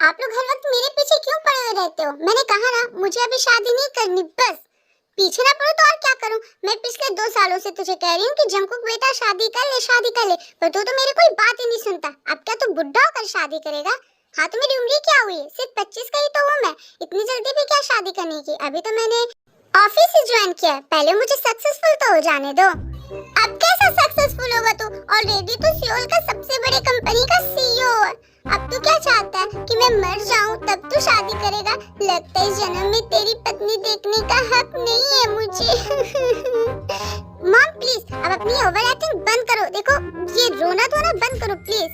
आप लोग हर वक्त मेरे पीछे क्यों पड़े हुए रहते हो? मैंने कहा ना मुझे अभी शादी नहीं करनी, बस। पीछे ना पड़ो तो और क्या करूं? मैं पिछले 2 सालों से तुझे कह रही हूँ कि जंकुक बेटा शादी कर ले, शादी कर ले, पर तू तो मेरी कोई बात ही नहीं सुनता। अब क्या तू बुढ़ा होकर शादी करेगा? हाँ, तो मेरी उम्र क्या हुई है? सिर्फ 25 का ही तो हूँ मैं। इतनी जल्दी भी क्या शादी करने की? अभी तो मैंने ऑफिस ही ज्वाइन किया है, पहले मुझे सक्सेसफुल तो हो जाने दो। अब कैसा सक्सेसफुल होगा तू? ऑलरेडी तो सियोल का सबसे बड़ी कंपनी का सीईओ है। अब तू क्या चाहता है कि मैं मर जाऊं तब तू शादी करेगा? लगता है जन्म में तेरी पत्नी देखने का हक नहीं है मुझे। मॉम प्लीज अब अपनी ओवर एक्टिंग बंद करो। देखो ये रोना तो ना बंद करो प्लीज।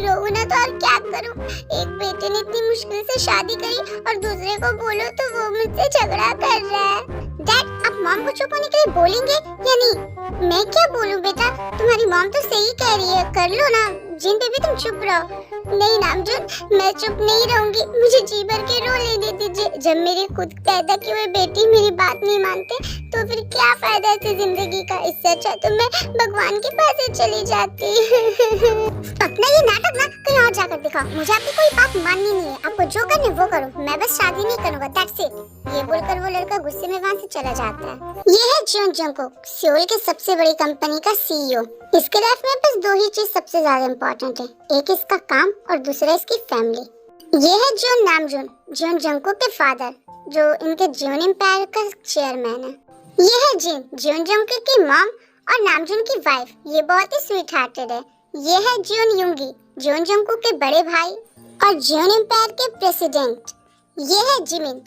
रोना तो और क्या करूं? एक बेटे ने इतनी मुश्किल से शादी करी और दूसरे को बोलो तो वो मुझसे झगड़ा कर रहा है। डैड आप मॉम को चुप होने के लिए बोलेंगे या नहीं? मैं क्या बोलूं बेटा, तुम्हारी मॉम तो सही कह रही है, कर लो ना। जिन पे भी तुम चुप रहो। नहीं नामजुन, मैं चुप नहीं रहूंगी, मुझे जी भर के रो लेने दीजिए। जब मेरी खुद पैदा की हुई बेटी मेरी बात नहीं मानते तो फिर क्या फायदा इस जिंदगी का? इससे अच्छा तो मैं भगवान के पास ही चली जाती। अपना ये नाटक ना कहीं और जाकर दिखाओ, मुझे आपकी कोई बात माननी नहीं है। आपको जो करने वो करो, मैं बस शादी नहीं करूंगा, दैट्स इट। ये बोलकर वो लड़का गुस्से में वहाँ से चला जाता है। ये है जॉन जंकुक, सियोल के सबसे बड़ी कंपनी का सीईओ। इसके लाइफ में बस 2 ही चीज सबसे ज्यादा इम्पोर्टेंट है, एक इसका काम और दूसरा इसकी फैमिली। ये है जॉन नामजुन, जॉन जंकुक के फादर, जो इनके जॉन एम्पायर का चेयरमैन है। ये है जिन, जॉन जंकुक की मॉम और नामजुन की वाइफ, ये बहुत ही स्वीट हार्टेड है। ये है जॉन युंगी, जॉन जंकुक के बड़े भाई और जॉन एम्पायर के प्रेसिडेंट। ये है जिमिन,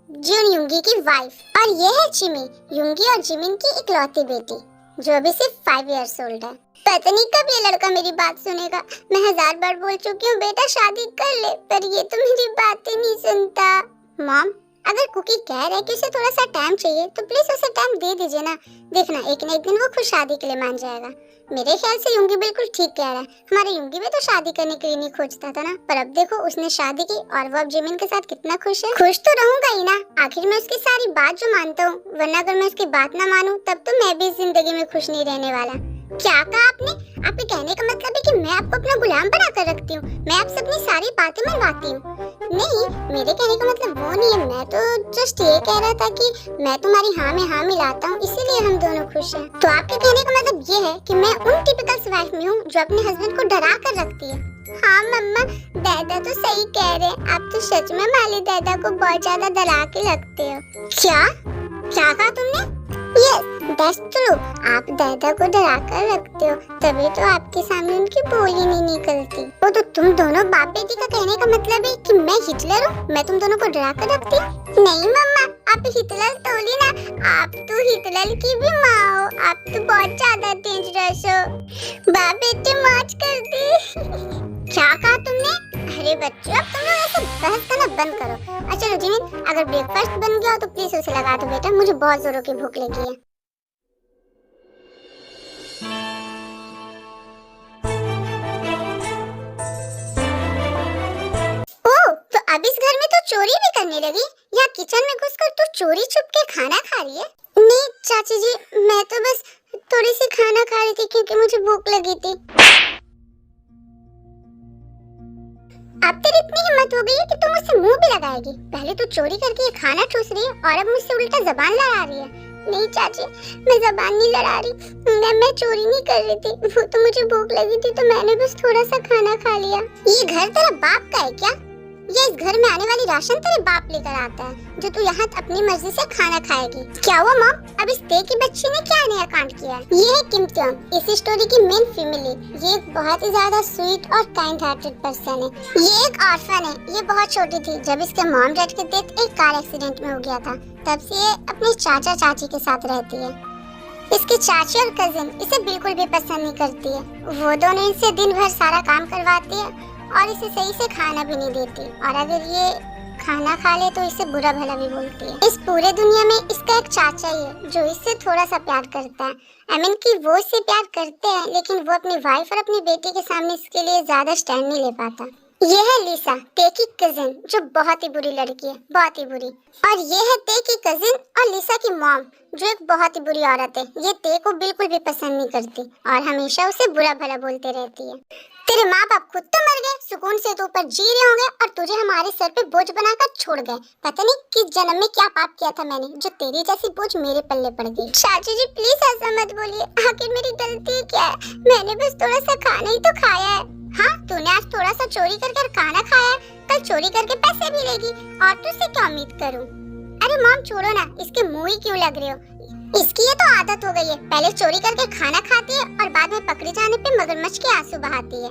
जॉन युंगी की वाइफ, और ये है जिमी, युंगी और जिमिन की इकलौती बेटी, जो अभी सिर्फ 5 इयर्स ओल्ड है। पता नहीं कब ये लड़का मेरी बात सुनेगा। मैं 1000 बार बोल चुकी हूँ बेटा शादी कर ले, पर ये तो मेरी बातें नहीं सुनता। मॉम अगर कुकी कह रहा है कि उसे थोड़ा सा टाइम चाहिए तो प्लीज उसे टाइम दे दीजिए ना। देखना एक न एक दिन वो खुद शादी के लिए मान जाएगा। मेरे ख्याल से युंगी बिल्कुल ठीक कह रहा है। हमारे युंगी भी तो शादी करने के लिए नहीं खोजता था ना, पर अब देखो उसने शादी की और वो अब जिमिन के साथ कितना खुश है। खुश तो रहूंगा ही ना, आखिर मैं उसकी सारी बात जो मानता हूँ, वरना अगर मैं उसकी बात ना मानूं तब तो मैं भी जिंदगी में खुश नहीं रहने वाला। क्या कहा आपने? आपके कहने का मतलब है कि मैं आपको अपना गुलाम बनाकर रखती हूँ, मैं आपसे अपनी सारी बातें मनवाती हूँ? नहीं, मेरे कहने का मतलब वो नहीं है। मैं तो जस्ट ये कह रहा था कि मैं तुम्हारी हाँ में हाँ मिलाता हूँ, इसीलिए हम दोनों खुश हैं। तो आपके कहने का मतलब ये है कि मैं उन टिपिकल वाइफ में हूँ जो अपने हस्बैंड को डरा कर रखती है। हाँ मम्मा, दादा तो सही कह रहे हैं, आप तो सच में माली दादा को बहुत ज्यादा डरा के रखते हो। क्या क्या कहा तुमने? यस दैट्स ट्रू, आप दादा को डरा कर रखते हो, तभी तो आपके सामने उनकी बोली नहीं निकलती। वो तो तुम दोनों बाप बेटी का कहने का मतलब है कि मैं हिटलर हूँ, मैं तुम दोनों को डरा कर रखती? नहीं मम्मा, आप हिटलर थोड़ी ना, आप तो हिटलर की भी माँ हो, आप तो बहुत ज्यादा डेंजरस हो। बाप बेटे मौज कर दी। क्या कहा तुमने? अरे बच्चों अब तुम लोग ऐसे बहस करना बंद करो। अच्छा चलो जिमिन, अगर ब्रेकफास्ट बन गया हो तो प्लीज उसे लगा दो बेटा, मुझे बहुत जोरों की भूख लगी है। ओह, तो अब इस घर में तो चोरी भी करने लगी? या किचन में घुसकर तू चोरी छुप के खाना खा रही है? नहीं चाची जी, मैं तो बस थोड़ी सी खाना खा रही थी क्योंकि मुझे भूख लगी थी। अब तेरी इतनी हिम्मत हो गई है कि तुम मुझसे मुंह भी लगाएगी? पहले तो चोरी करके ये खाना ठूस रही है और अब मुझसे उल्टा जबान लड़ा रही है। नहीं चाची, मैं जबान नहीं लड़ा रही, मैं चोरी नहीं कर रही थी, वो तो मुझे भूख लगी थी तो मैंने बस थोड़ा सा खाना खा लिया। ये घर तेरा बाप का है क्या? ये इस घर में आने वाली राशन तेरे बाप लेकर आता है जो तू यहाँ अपनी मर्जी से खाना खाएगी? क्या हुआ मॉम, अब इस ते की बच्ची ने क्या नया कांड किया? ये है किम त्योंग, इस स्टोरी की मेन फैमिली। ये एक बहुत ही ज्यादा स्वीट और काइंड हार्टेड पर्सन है। ये एक ऑर्फन है, ये बहुत छोटी थी जब इसके मॉम डैड की डेथ एक कार एक्सीडेंट में हो गया था, तब से ये अपने चाचा चाची के साथ रहती है। इसकी चाची और कजिन इसे बिल्कुल भी पसंद नहीं करती है, वो दोनों इनसे दिन भर सारा काम करवाती है और इसे सही से खाना भी नहीं देती, और अगर ये खाना खा ले तो इसे बुरा भला भी बोलती है। इस पूरे दुनिया में इसका एक चाचा ही है जो इससे थोड़ा सा प्यार करता है। आई मीन कि वो इससे प्यार करते हैं लेकिन वो अपनी वाइफ और अपनी बेटी के सामने इसके लिए ज्यादा स्टैंड नहीं ले पाता। ये है लिसा, ते की कजिन, जो बहुत ही बुरी लड़की है, बहुत ही बुरी। और ये है ते की कजिन और लिसा की मॉम, जो एक बहुत ही बुरी औरत है। ये ते को बिल्कुल भी पसंद नहीं करती और हमेशा उसे बुरा भला बोलते रहती है। तेरे माँ बाप खुद तो मर गए, सुकून से तो ऊपर जी रहे होंगे और तुझे हमारे सर पे बोझ बनाकर छोड़ गए। पता नहीं किस जन्म में क्या पाप किया था मैंने, जो तेरी जैसी बोझ मेरे पल्ले पड़ गई। चाची जी प्लीज ऐसा मत बोलिए, आखिर मेरी गलती क्या है? मैंने बस थोड़ा सा खाना ही तो खाया है। हाँ, तूने आज थोड़ा सा चोरी कर खाना खाया है, कल चोरी करके पैसे भी लेगी और तुझसे क्या उम्मीद करूँ? अरे मॉम छोड़ो ना, इसके मुँह ही क्यों लग रहे हो? इसकी ये तो आदत हो गई है, पहले चोरी करके खाना खाती है और बाद में पकड़े जाने पे मगरमच्छ के आंसू बहाती है।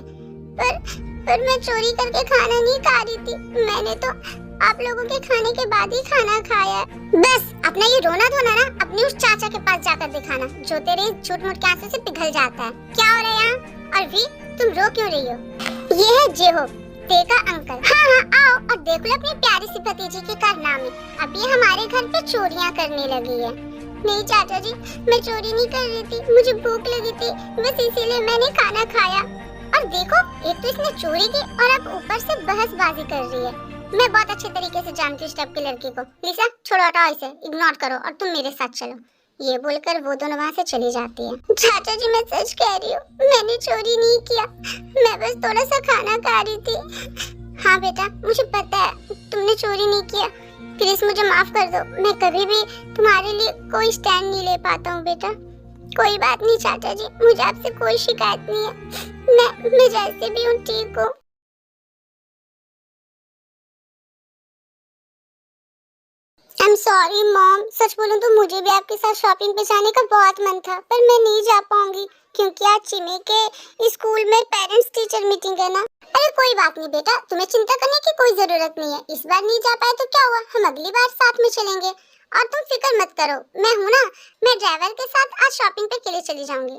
पर मैं चोरी करके खाना नहीं खा रही थी, मैंने तो आप लोगों के खाने के बाद ही खाना खाया है। बस अपना ये रोना धोना ना अपने उस चाचा के पास जाकर दिखाना, जो तेरे झूठ मूठ के आंसू से पिघल जाता है। क्या हो रहा है यहाँ? और भी तुम रो क्यों रही हो? ये है जेहो, देखा अंकल। हाँ आओ और देख लो अपनी प्यारी सी भतीजी के कारनामे। अब ये हमारे घर पे चोरियां करने लगी है। नहीं चाचा जी, मैं चोरी नहीं कर रही थी, मुझे भूख लगी थी, बस इसीलिए मैंने खाना खाया। और देखो, एक तो इसने चोरी की और अब ऊपर से बहसबाजी कर रही है। मैं बहुत अच्छे तरीके से जानती हूँ इस टाइप की लड़की को। लिसा छोड़ो, हटाओ इसे, इग्नोर करो और तुम मेरे साथ चलो। ये बोलकर वो दोनों वहाँ से चली जाती है। चाचा जी मैं सच कह रही हूँ, मैंने चोरी नहीं किया, मैं बस थोड़ा सा खाना खा रही थी। हाँ बेटा, मुझे पता है तुमने चोरी नहीं किया, प्लीज मुझे माफ कर दो, मैं कभी भी तुम्हारे लिए कोई स्टैंड नहीं ले पाता हूँ बेटा। कोई बात नहीं चाचा जी, मुझे आपसे कोई शिकायत नहीं है, मैं जैसे भी हूँ ठीक हूँ। आई एम सॉरी मॉम, सच बोलूं तो मुझे भी आपके साथ शॉपिंग पे जाने का बहुत मन था, पर मैं नहीं जा पाऊंगी क्योंकि आज चिमी के स्कूल में पेरेंट्स टीचर मीटिंग है ना। अरे कोई बात नहीं बेटा, तुम्हें चिंता करने की कोई जरूरत नहीं है। इस बार नहीं जा पाए तो क्या हुआ, हम अगली बार साथ में चलेंगे। और तुम फिक्र मत करो, मैं हूँ ना, मैं ड्राइवर के साथ आज शॉपिंग पे के लिए चली जाऊंगी।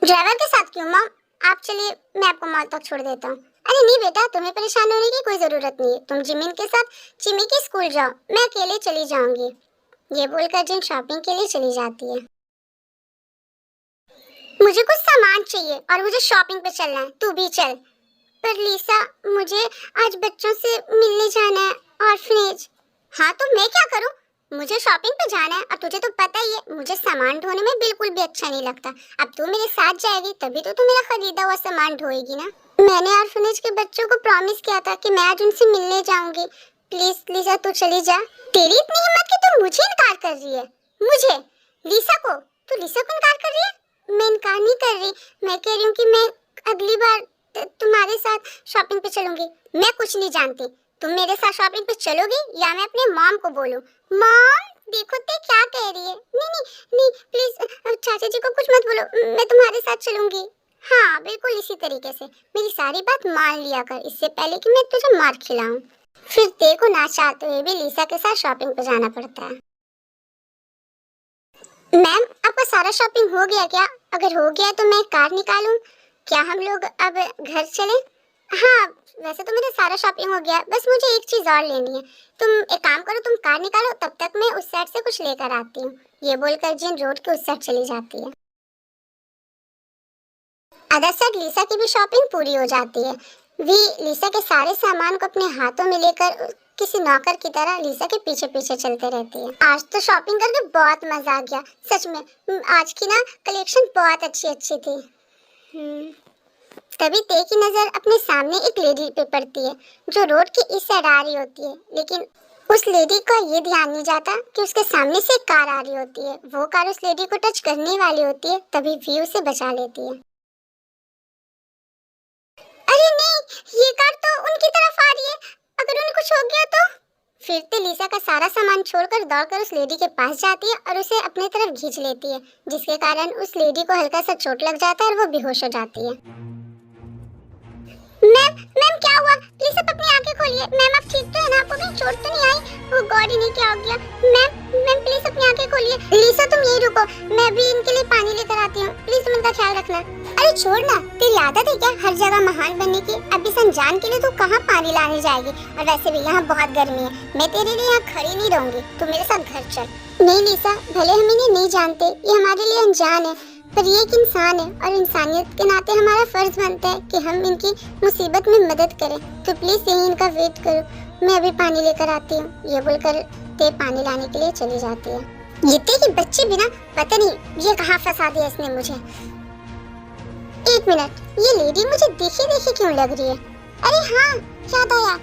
ड्राइवर के साथ क्यों मॉम? आप चलिए, मैं आपको मॉल तक छोड़ देता हूँ। अरे नहीं बेटा, तुम्हें परेशान होने की कोई जरूरत नहीं है, तुम जिमिन के साथ चिमी के स्कूल जाओ, मैं अकेले चली जाऊंगी। ये बोलकर जिन शॉपिंग के लिए चली जाती है। मुझे कुछ सामान चाहिए और मुझे शॉपिंग पे चलना है, तू भी चल। पर लिसा, मुझे आज बच्चों से मिलने जाना है, ऑर्फनेज। हाँ तो मैं क्या करूँ, मुझे शॉपिंग पे जाना है और तुझे तो पता ही है मुझे सामान ढोने में बिल्कुल भी अच्छा नहीं लगता। अब तू मेरे साथ जाएगी तभी तो तू मेरा खरीदा हुआ सामान ढोएगी ना। मैंने ऑर्फनेज के बच्चों को प्रॉमिस किया था कि मैं आज उनसे मिलने जाऊंगी। प्लीज लिसा तू चली जा। तेरी इतनी हिम्मत कि तू मुझे इनकार कर रही है? मुझे? लिसा को? तू लिसा को इनकार कर रही है? मैं इनकार नहीं कर रही, मैं कह रही हूँ कि मैं अगली बार तुम्हारे साथ शॉपिंग पे चलूंगी। मैं कुछ नहीं जानती, तुम मेरे साथ शॉपिंग पे चलोगी या मैं अपने मॉम को बोलूं? मॉम देखो ते क्या कह रही है। नहीं नहीं नहीं प्लीज चाचा जी को कुछ मत बोलो, मैं तुम्हारे साथ चलूंगी। हाँ बिल्कुल इसी तरीके से मेरी सारी बात मान लिया कर, इससे पहले कि मैं तुझे मार खिलाऊं। फिर देखो ना चाहते हुए भी लिसा के साथ शॉपिंग पे जाना पड़ता है। मैम आपका सारा शॉपिंग हो गया क्या? अगर हो गया तो मैं कार निकालूं, क्या हम लोग अब घर चलें? हाँ वैसे तो मेरा सारा शॉपिंग हो गया, बस मुझे एक चीज और लेनी है। तुम एक काम करो, तुम कार निकालो, तब तक मैं उस साइड से कुछ लेकर आती हूँ। ये बोलकर जिन रोड के उस साइड चली जाती है। अदर साइड लिसा की भी शॉपिंग पूरी हो जाती है। वी लिसा के सारे सामान को अपने हाथों में लेकर किसी नौकर की तरह लिसा के पीछे पीछे चलते रहती है। आज तो शॉपिंग करके बहुत मजा आ गया, सच में आज की ना कलेक्शन बहुत अच्छी थी। तभी ते की नजर अपने सामने एक लेडी पे पड़ती है जो रोड के इस साइड आ रही होती है, लेकिन उस लेडी को ये ध्यान नहीं जाता कि उसके सामने से एक कार आ रही होती है। वो कार उस लेडी को टच करने वाली होती है, तभी वी उसे बचा लेती है। अरे नहीं, ये कार तो उनकी तरफ आ रही है, अगर उन्हें कुछ हो गया तो? फिर ते लिसा का सारा सामान छोड़कर दौड़कर उस लेडी के पास जाती है और उसे अपनी तरफ खींच लेती है, जिसके कारण उस लेडी को हल्का सा चोट लग जाता है और वो बेहोश हो जाती है। मैम क्या हुआ? प्लीज आप अपनी आंखें खोलिए। मैम आप ठीक तो है ना? आपको कहीं चोट तो नहीं आई? ओ गॉड इन्हें क्या हो गया? मैम प्लीज अपनी आंखें खोलिए। लिसा तुम यहीं रुको, मैं भी इनके लिए पानी लेकर आती हूँ, प्लीज तुम इनका ख्याल रखना। अरे छोड़ ना, तेरी आदत है क्या हर जगह महान बनने की? अब इस अनजान के लिए तू कहाँ पानी लाने जाएगी? और वैसे भी यहाँ बहुत गर्मी है, मैं तेरे लिए यहाँ खड़ी नहीं रहूंगी, तू मेरे साथ घर चल। नहीं लिसा, भले हम इन्हें नहीं जानते, ये हमारे लिए अनजान है, पर ये एक इंसान है और इंसानियत के नाते हमारा फर्ज बनता है कि हम इनकी मुसीबत में मदद करें। तो प्लीज यही इनका वेट करो, मैं अभी पानी लेकर आती हूँ। ये बोलकर ते पानी लाने के लिए चली जाती है। ये ते की बच्ची भी ना, पता नहीं ये कहाँ फंसा दिया इसने मुझे। एक मिनट, ये लेडी मुझे देखी देखी क्यों लग रही है? अरे हाँ, याद आया,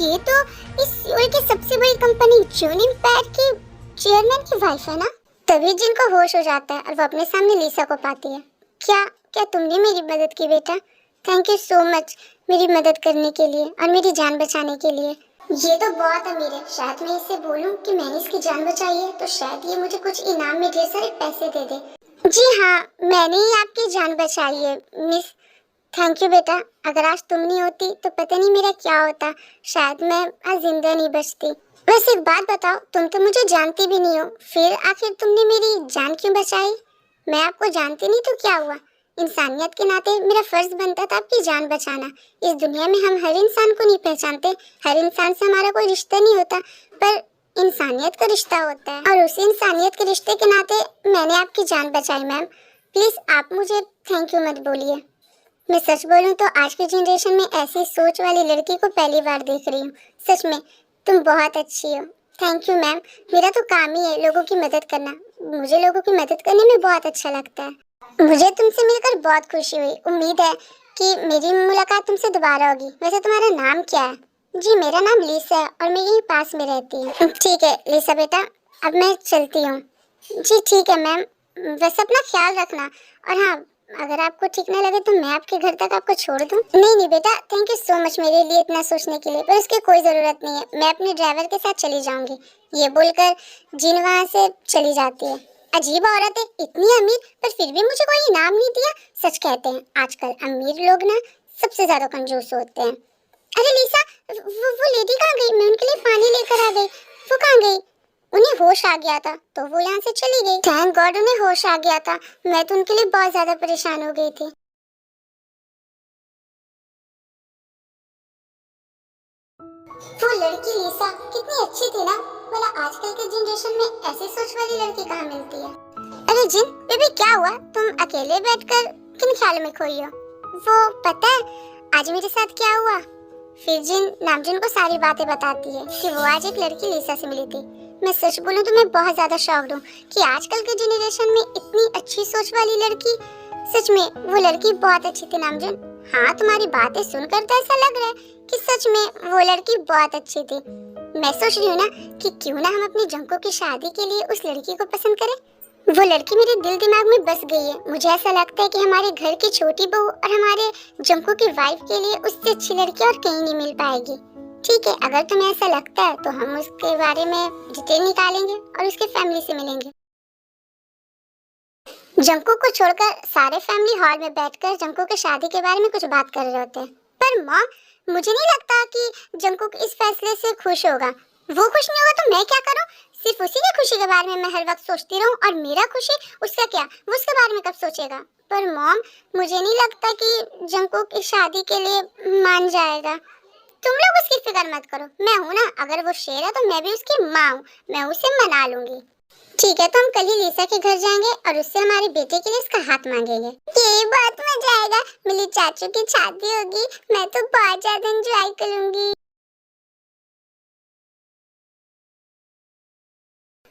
ये तो इस सियोल की सबसे बड़ी कंपनी जून इम्पैक्ट की चेयरमैन की वाइफ है ना? तभी जिनको होश हो जाता है और वो अपने सामने लिसा को पाती है। क्या क्या तुमने मेरी मदद की बेटा? थैंक यू सो मच मेरी मदद करने के लिए और मेरी जान बचाने के लिए। ये तो बहुत अमीर है, शायद मैं इसे बोलूं कि मैंने इसकी जान बचाई है तो शायद ये मुझे कुछ इनाम में ढेर सारे पैसे दे दे। जी हाँ, मैंने ही आपकी जान बचाई है मिस। थैंक यू बेटा, अगर आज तुम नहीं होती तो पता नहीं मेरा क्या होता, शायद मैं आज जिंदा नहीं बचती। वैसे एक बात बताओ, तुम तो मुझे जानती भी नहीं हो, फिर आखिर तुमने मेरी जान क्यों बचाई? मैं आपको जानती नहीं तो क्या हुआ, इंसानियत के नाते मेरा फर्ज बनता था आपकी जान बचाना। इस दुनिया में हम हर इंसान को नहीं पहचानते, हर इंसान से हमारा कोई रिश्ता नहीं होता, पर इंसानियत का रिश्ता होता है और उसी इंसानियत के रिश्ते के नाते मैंने आपकी जान बचाई मैम। प्लीज आप मुझे थैंक यू मत बोलिए। मैं सच बोलूं तो आज की जनरेशन में ऐसी सोच वाली लड़की को पहली बार देख रही हूँ। सच में तुम बहुत अच्छी हो। थैंक यू मैम, मेरा तो काम ही है लोगों की मदद करना, मुझे लोगों की मदद करने में बहुत अच्छा लगता है। मुझे तुमसे मिलकर बहुत खुशी हुई, उम्मीद है कि मेरी मुलाकात तुमसे दोबारा होगी। वैसे तुम्हारा नाम क्या है? जी मेरा नाम लिसा है और मैं यहीं पास में रहती हूँ। ठीक है लिसा बेटा, अब मैं चलती हूँ। जी ठीक है मैम, वैसे अपना ख्याल रखना, और हाँ अगर आपको ठीक ना लगे तो मैं आपके घर तक आपको छोड़ दूँ? नहीं नहीं बेटा, थैंक यू सो मच मेरे लिए इतना सोचने के लिए, पर उसकी कोई ज़रूरत नहीं है, मैं अपने ड्राइवर के साथ चली जाऊँगी। ये बोलकर जिन वहाँ से चली जाती है। अजीब औरत है, इतनी अमीर पर फिर भी मुझे कोई इनाम नहीं दिया। सच कहते हैं आजकल अमीर लोग ना सबसे ज्यादा कंजूस होते हैं। अरे लिसा, वो लेडी कहाँ गई? मैं उनके लिए पानी लेकर आ गई, वो कहाँ गई? उन्हें होश आ गया था तो वो यहाँ से चली गई। थैंक गॉड उन्हें होश आ गया था, मैं तो उनके लिए बहुत ज्यादा परेशान हो गई थी। वो लड़की लिसा कितनी अच्छी थी ना, भला आजकल के जनरेशन में ऐसी सोच वाली लड़की कहाँ मिलती है। अरे जिन बेबी क्या हुआ, तुम अकेले बैठकर किन ख्याल में खोई हो? वो पता है आज मेरे साथ क्या हुआ? फिर जिन नामजिन को सारी बातें बताती है कि वो आज एक लड़की लिसा से मिली थी। मैं सच बोलूं तो मैं बहुत ज्यादा शॉक्ड हूँ कि आजकल के जनरेशन में इतनी अच्छी सोच वाली लड़की। सच में वो लड़की बहुत अच्छी थी नामजिन। हाँ तुम्हारी बातें सुनकर तो ऐसा लग रहा है कि सच में वो लड़की बहुत अच्छी थी। मैं सोच रही हूँ ना कि क्यों ना हम अपनी जंको की शादी के लिए उस लड़की को पसंद करें। वो लड़की मेरे दिल दिमाग में बस गई है। मुझे ऐसा लगता है कि हमारे घर की छोटी बहू और हमारे जंको की वाइफ के लिए उससे अच्छी लड़की और कहीं नहीं मिल पाएगी। ठीक है, अगर तुम्हें ऐसा लगता है तो हम उसके बारे में डिटेल निकालेंगे और उसके फैमिली से मिलेंगे। जंको को छोड़कर सारे फैमिली हॉल में बैठकर जंको की शादी के बारे में कुछ बात कर रहे होते हैं। पर मॉम मुझे नहीं लगता कि जंको इस फैसले से खुश होगा। वो खुश नहीं होगा तो मैं क्या करूं? सिर्फ उसी की खुशी के बारे में मैं हर वक्त सोचती रहूं और मेरा खुशी उसका क्या, वो उसके बारे में कब सोचेगा? पर मॉम मुझे नहीं लगता कि जंको की शादी के लिए मान जाएगा। तुम लोग उसकी फिक्र मत करो, मैं हूं ना, अगर वो शेर है तो मैं भी उसकी माँ हूँ, मैं उसे मना लूंगी। ठीक है, तो हम कल ही लिसा के घर जाएंगे और उससे हमारे बेटे के लिए उसका हाथ मांगेंगे। ये बहुत मजा आएगा, मेरी चाचू की शादी होगी, मैं तो बहुत ज्यादा एंजॉय करूंगी।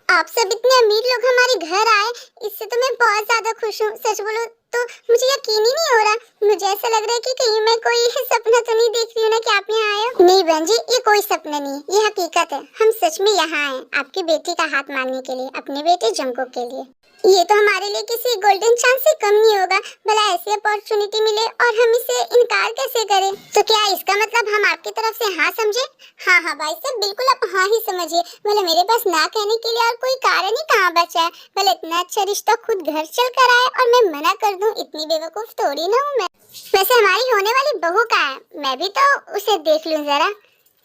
आप सब इतने अमीर लोग हमारे घर आए, इससे तो मैं बहुत ज्यादा खुश हूँ। सच बोलो तो मुझे यकीन ही नहीं हो रहा, मुझे ऐसा लग रहा है कि कहीं मैं कोई सपना तो नहीं देख रही हूँ ना कि आप यहाँ आए हो। नहीं बहन जी, ये कोई सपना नहीं, ये हकीकत है। हम सच में यहाँ आए आपकी बेटी का हाथ मांगने के लिए, अपने बेटे जंको के लिए। ये तो हमारे लिए किसी गोल्डन चांस से कम नहीं होगा। भला ऐसी अपॉर्चुनिटी मिले और हम इसे इनकार कैसे करें? तो क्या इसका मतलब हम आपकी तरफ से हाँ समझे? हाँ हाँ भाई साहब, बिल्कुल आप हाँ ही समझिए। भला मेरे पास ना कहने के लिए और कोई कारण ही कहाँ बचा है? भला इतना अच्छा रिश्ता खुद घर चल कर आए और मैं मना कर दूं, इतनी बेवकूफ थोड़ी ना हूँ मैं। वैसे हमारी होने वाली बहू कहाँ है? मैं भी तो उसे देख लूं जरा।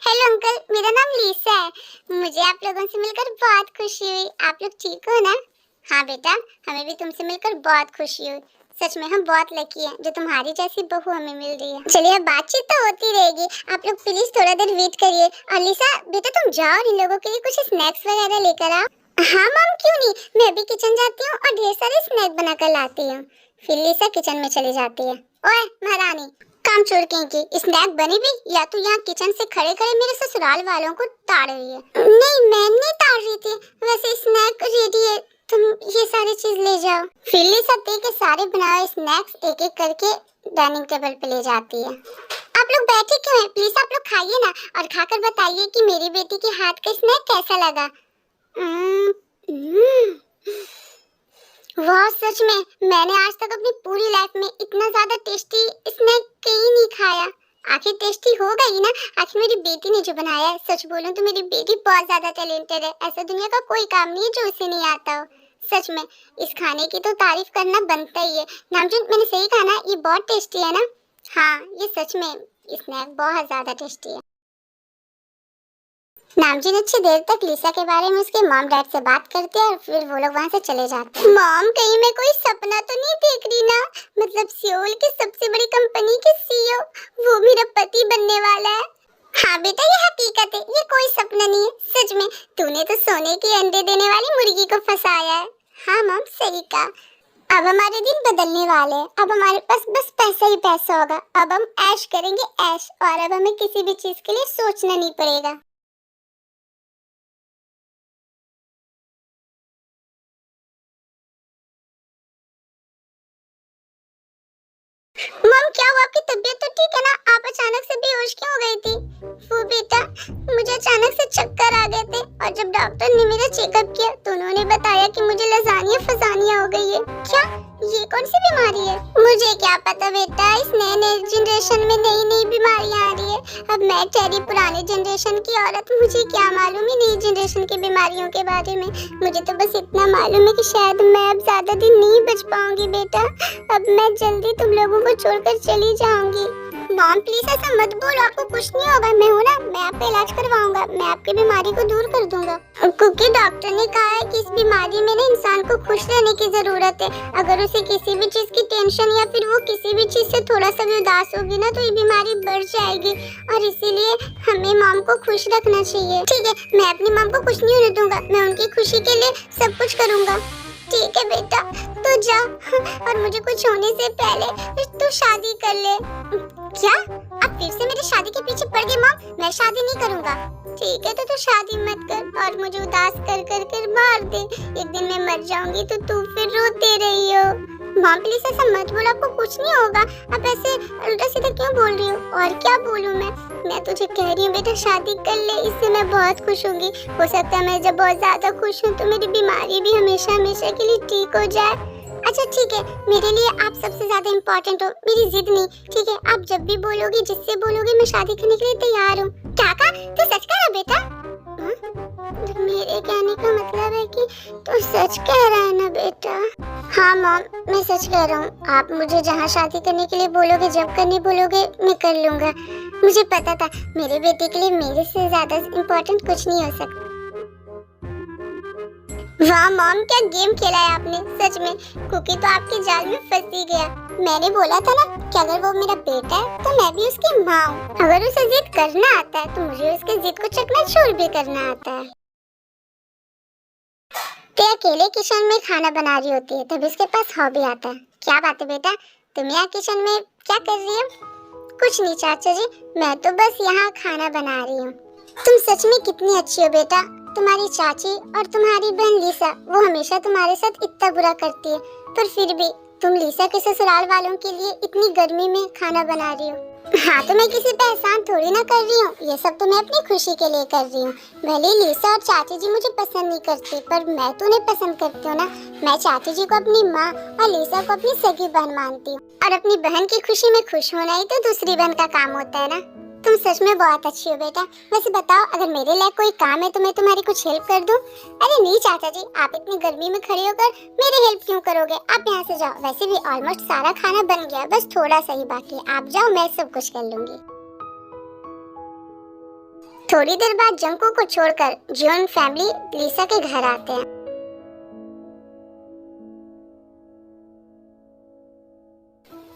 हेलो अंकल, मेरा नाम लिसा है, मुझे आप लोगों से मिलकर बहुत खुशी हुई। आप लोग ठीक हो ना? हाँ बेटा, हमें भी तुमसे मिलकर बहुत खुशी हुई। सच में हम बहुत लकी हैं जो तुम्हारी जैसी बहू हमें मिल रही है। चलिए बातचीत तो होती रहेगी, आप लोग प्लीज थोड़ा देर वेट करिए। और लिसा बेटा तुम जाओ और इन लोगों के लिए कुछ स्नैक्स वगैरह लेकर आओ। हाँ मम क्यों नहीं, मैं भी किचन जाती हूँ और ढेर सारे स्नैक बनाकर लाती हूँ। फिर लिसा किचन में चली जाती है। ओए महारानी, काम छोड़ के स्नैक बनी भी, या तू यहाँ किचन से खड़े खड़े मेरे ससुराल वालों को ताड़ रही है? नहीं मैं नहीं ताड़ रही थी, वैसे स्नैक रेडी है, तुम ये सारी चीज ले जाओ। फिर लिसा ते के सारे बनाए हुए स्नैक्स एक एक करके डाइनिंग टेबल पे ले जाती है। आप लोग बैठे क्यों हैं? प्लीज आप लोग खाइए ना और खाकर बताइए कि मेरी बेटी के हाथ का स्नैक कैसा लगा। वाह, सच में मैंने आज तक अपनी पूरी लाइफ में इतना ज्यादा टेस्टी स्नैक कहीं नहीं खाया। आखिर टेस्टी होगा ही ना, आखिर मेरी बेटी ने जो बनाया है। सच बोलूं तो मेरी बेटी बहुत ज्यादा टैलेंटेड है, ऐसा दुनिया का कोई काम नहीं है जो उसे नहीं आता हो। सच में इस खाने की तो तारीफ करना बनता ही है। नामजुन, मैंने सही कहा ना, ये बहुत टेस्टी है ना? हाँ, ये सच में स्नैक बहुत ज्यादा टेस्टी है। नामजुन अच्छी देर तक लिसा के बारे में उसके मॉम डैड से बात करते हैं और फिर वो लोग वहाँ से चले जाते हैं। मॉम, कहीं मैं कोई सपना तो नहीं देख रही ना? मतलब सियोल की सबसे बड़ी कंपनी के सीईओ वो मेरा पति बनने वाला है। हाँ बेटा, ये हकीकत है, ये कोई सपना नहीं है। सच में तूने तो सोने के अंडे देने वाली मुर्गी को फंसाया है। हाँ मॉम, सही कहा। अब हमारे दिन बदलने वाले हैं। अब हमारे पास बस पैसा ही पैसा होगा। अब हम ऐश करेंगे, ऐश, और अब हमें किसी भी चीज के लिए सोचना नहीं पड़ेगा। मम, क्या हुआ? आपकी तबीयत तो ठीक है ना? आप अचानक से बेहोश क्यों हो गई थी? वो बेटा, मुझे अचानक से चक्कर आ गए थे और जब डॉक्टर ने मेरा चेकअप किया तो उन्होंने बताया कि मुझे लजानिया फजानिया हो गई है। क्या? ये कौन सी बीमारी है? मुझे क्या पता बेटा, इस नए जनरेशन में नई नई बीमारियां आ रही है। अब मैं ठहरी पुराने जनरेशन की औरत, मुझे क्या मालूम है नई जनरेशन की बीमारियों के बारे में। मुझे तो बस इतना मालूम है कि शायद मैं अब ज्यादा दिन नहीं बच पाऊंगी बेटा। अब मैं जल्दी तुम लोगों को छोड़कर चली जाऊंगी। मॉम प्लीज ऐसा मत बोलो, आपको कुछ नहीं होगा। मैं हूँ ना, मैं आपका इलाज करवाऊंगा, मैं आपकी बीमारी को दूर कर दूंगा। क्योंकि डॉक्टर ने कहा है कि इस बीमारी में ना इंसान को खुश रहने की जरूरत है। अगर उसे किसी भी चीज की टेंशन या फिर वो किसी भी चीज से थोड़ा सा भी उदास होगी ना तो ये बीमारी बढ़ जाएगी, और इसीलिए हमें मॉम को खुश रखना चाहिए। ठीक है, मैं अपनी मॉम को खुश नहीं होने दूंगा, मैं उनकी खुशी के लिए सब कुछ करूंगा। ठीक है बेटा, तो जा, और मुझे कुछ होने से पहले तू शादी कर ले। क्या? अब फिर से मेरी शादी के पीछे पड़ गई मॉम? मैं शादी नहीं करूंगा। ठीक है, तो तू शादी मत कर और मुझे उदास कर कर कर मार दे। एक दिन मैं मर जाऊंगी तो तू फिर रोते रही हो। मॉम प्लीज ऐसा मत बोलो, आपको कुछ नहीं होगा। आप ऐसे उल्टा सीधा क्यों बोल रही हो? और क्या बोलूं मैं तुझे कह रही हूँ बेटा, शादी कर ले, इससे मैं बहुत खुश होंगी। हो सकता है मैं जब बहुत ज्यादा खुश हूँ तो मेरी बीमारी भी हमेशा हमेशा के लिए ठीक हो जाए। अच्छा ठीक है, मेरे लिए आप सबसे ज्यादा इम्पोर्टेंट हो, मेरी जिद नहीं। ठीक है, आप जब भी बोलोगे, जिससे बोलोगे, मैं शादी करने के लिए तैयार हूँ। क्या कहा? तू सच कह रहा बेटा? मेरे कहने का मतलब है कि तू सच कह रहा है ना बेटा? हाँ मॉम, मैं सच कह रहा हूँ। आप मुझे जहाँ शादी करने के लिए बोलोगे, जब करने बोलोगे, मैं कर लूँगा। मुझे पता था मेरे बेटे के लिए मेरे से ज्यादा इम्पोर्टेंट कुछ नहीं हो सकता। वाह मॉम, क्या गेम खेला है आपने। सच में कुकी तो आपके जाल में फंस ही गया। मैंने बोला था ना कि अगर वो मेरा बेटा है तो मैं भी उसकी माँ हूँ। अगर उसे जिद करना आता है तो मुझे उसके जिद को चकनाचूर भी करना आता है। ते अकेले किचन में खाना बना रही होती है तब इसके पास हॉबी आता है। क्या बात है बेटा, तुम यहाँ किचन में क्या कर रही हो? कुछ नहीं चाचा जी, मैं तो बस यहाँ खाना बना रही हूँ। तुम सच में कितनी अच्छी हो बेटा। तुम्हारी चाची और तुम्हारी बहन लिसा, वो हमेशा तुम्हारे साथ इतना बुरा करती है, पर फिर भी तुम लिसा के ससुराल वालों के लिए इतनी गर्मी में खाना बना रही हो। हाँ, तो मैं किसी पे एहसान थोड़ी ना कर रही हूँ, ये सब तो मैं अपनी खुशी के लिए कर रही हूँ। भले लिसा और चाची जी मुझे पसंद नहीं करते, पर मैं तो उन्हें पसंद करती हूँ ना। मैं चाची जी को अपनी माँ और लिसा को अपनी सगी बहन मानती हूँ, और अपनी बहन की खुशी में खुश होना ही तो दूसरी बहन का काम होता है ना। तुम सच में बहुत अच्छी हो बेटा। वैसे बताओ, अगर मेरे लिए कोई काम है तो मैं तुम्हारी कुछ हेल्प कर दूं? अरे नहीं चाचा जी, आप इतनी गर्मी में खड़े होकर मेरी हेल्प क्यों करोगे? आप यहाँ से जाओ। वैसे भी ऑलमोस्ट सारा खाना बन गया, बस थोड़ा सा ही बाकी है। आप जाओ, मैं सब कुछ कर लूंगी। थोड़ी देर बाद जंकू को छोड़कर जियोन फैमिली लिसा के घर आते हैं।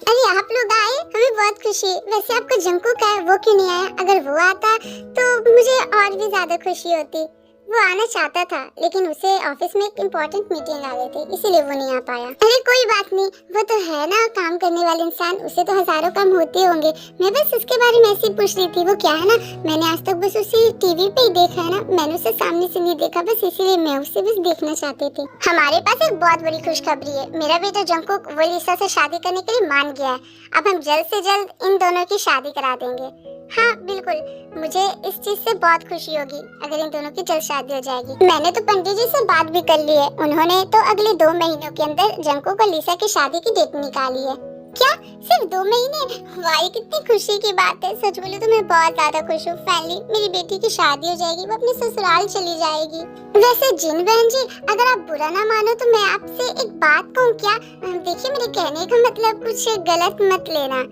अरे आप लोग आए, हमें बहुत खुशी है। वैसे आपको जंकू का है, वो क्यों नहीं आया? अगर वो आता तो मुझे और भी ज्यादा खुशी होती। वो आना चाहता था लेकिन उसे ऑफिस में एक इम्पोर्टेंट मीटिंग आ गई थी, इसीलिए वो नहीं आ पाया। अरे कोई बात नहीं, वो तो है ना काम करने वाले इंसान, उसे तो हजारों काम होते होंगे। मैं बस उसके बारे में ऐसे ही पूछ रही थी। वो क्या है ना, मैंने आज तक बस उसे टीवी पे ही देखा है ना, मैंने उसे सामने से नहीं देखा, बस इसीलिए मैं उसे बस देखना चाहती थी। हमारे पास एक बहुत बड़ी खुशखबरी है, मेरा बेटा जंगकुक वो लिसा से शादी करने के लिए मान गया है। अब हम जल्द से जल्द इन दोनों की शादी करा देंगे। हाँ बिल्कुल, मुझे इस चीज से बहुत खुशी होगी अगर इन दोनों की जल्द शादी हो जाएगी। मैंने तो पंडित जी से बात भी कर ली है, उन्होंने तो अगले 2 महीनों के अंदर जंगकुक और लिसा की शादी की डेट निकाली है। क्या सिर्फ 2 महीने? वाह कितनी खुशी की बात है। सच बोलूं तो मैं बहुत ज्यादा खुश हूँ। फाइनली मेरी बेटी की शादी हो जाएगी, वो अपने ससुराल चली जाएगी। वैसे जिन बहन जी, अगर आप बुरा ना मानो तो मैं आपसे एक बात कहूँ क्या? देखिए मेरे कहने का मतलब कुछ गलत मत लेना।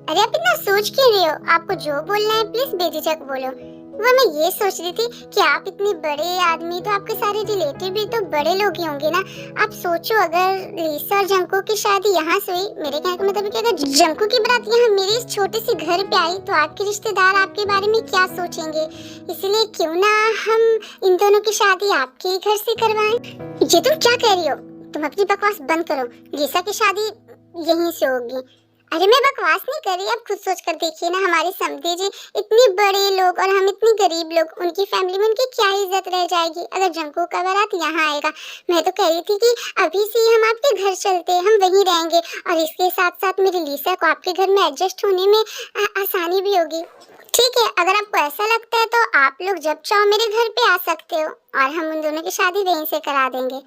अरे आप इतना सोच क्यों रहे हो? आपको जो बोलना है प्लीज बेझिझक बोलो। वो मैं ये सोच रही थी कि आप इतने बड़े आदमी, तो आपके सारे रिलेटिव भी तो बड़े लोग ही होंगे ना। आप सोचो अगर लिसा और जंगकुक की शादी यहाँ से हुई, मेरे कहने का मतलब कि अगर जंगकुक की बारात यहाँ मेरे इस छोटे से घर पे आई तो आपके रिश्तेदार आपके बारे में क्या सोचेंगे? इसलिए क्यों ना हम इन दोनों की शादी आपके ही घर से करवाएं। ये तुम क्या कह रही हो? तुम अपनी बकवास बंद करो, लिसा की शादी यहीं से होगी। अरे मैं बकवास नहीं कर रही, आप खुद सोच कर देखिए ना, हमारे समधी जी इतने बड़े लोग और हम इतने गरीब लोग, उनकी फैमिली में उनकी क्या इज्जत रह जाएगी अगर जंगकुक का बारात यहाँ आएगा। मैं तो कह रही थी कि अभी से ही हम आपके घर चलते, हम वहीं रहेंगे और इसके साथ साथ मेरी लिसा को आपके घर में एडजस्ट होने में आसानी भी होगी। ठीक है, अगर आपको ऐसा लगता है तो आप लोग जब चाहो मेरे घर पे आ सकते हो और हम उन दोनों की शादी वहीं से करा देंगे।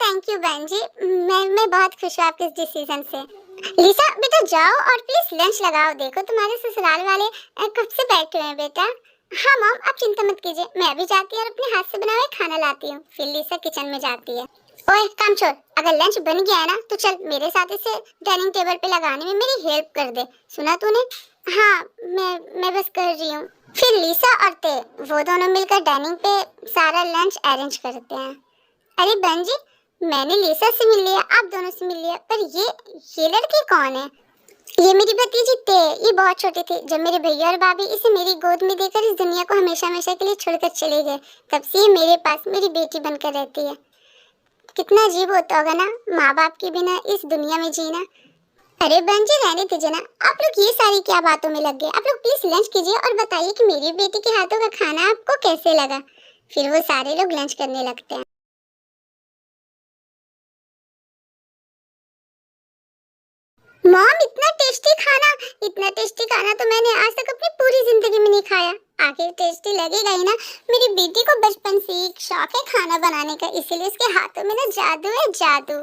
थैंक यू बहन जी, मैं बहुत खुश हूँ आपके इस डिसीजन से। लिसा बेटा जाओ और प्लीज लंच लगाओ, देखो तुम्हारे ससुराल वाले कब से बैठे हुए हैं बेटा। हाँ मॉम आप चिंता मत कीजिए, मैं अभी जाती हूँ और अपने हाथ से बना हुआ खाना लाती हूँ। फिर लिसा किचन में जाती है। ओए काम छोड़, अगर लंच बन गया है ना तो चल मेरे साथ इसे डाइनिंग टेबल पे लगाने में मेरी हेल्प कर दे। सुना तूने? हाँ मैं बस कर रही हूँ। फिर लिसा और ते वो दोनों मिलकर डाइनिंग पे सारा लंच अरेंज करते हैं। अरे बहन जी, मैंने लिसा से मिल लिया, आप दोनों से मिल लिया, पर ये लड़की कौन है? ये मेरी भतीजी ते, ये बहुत छोटी थी जब मेरे भैया और भाभी इसे मेरी गोद में देकर इस दुनिया को हमेशा हमेशा के लिए छोड़कर चले गए, तब से ये मेरे पास मेरी बेटी बनकर रहती है। कितना अजीब होता होगा ना माँ बाप के बिना इस दुनिया में जीना। अरे बहन जी रहने दीजिए ना, आप लोग ये सारी क्या बातों में लग गए। आप लोग प्लीज लंच कीजिए और बताइए कि मेरी बेटी के हाथों का खाना आपको कैसे लगा। फिर वो सारे लोग लंच करने लगते हैं। मॉम इतना टेस्टी खाना तो मैंने आज तक अपनी पूरी जिंदगी में नहीं खाया। आखिर टेस्टी लगेगा ही ना, मेरी बेटी को बचपन से एक शौक है खाना बनाने का, इसीलिए इसके हाथों में ना जादू है जादू।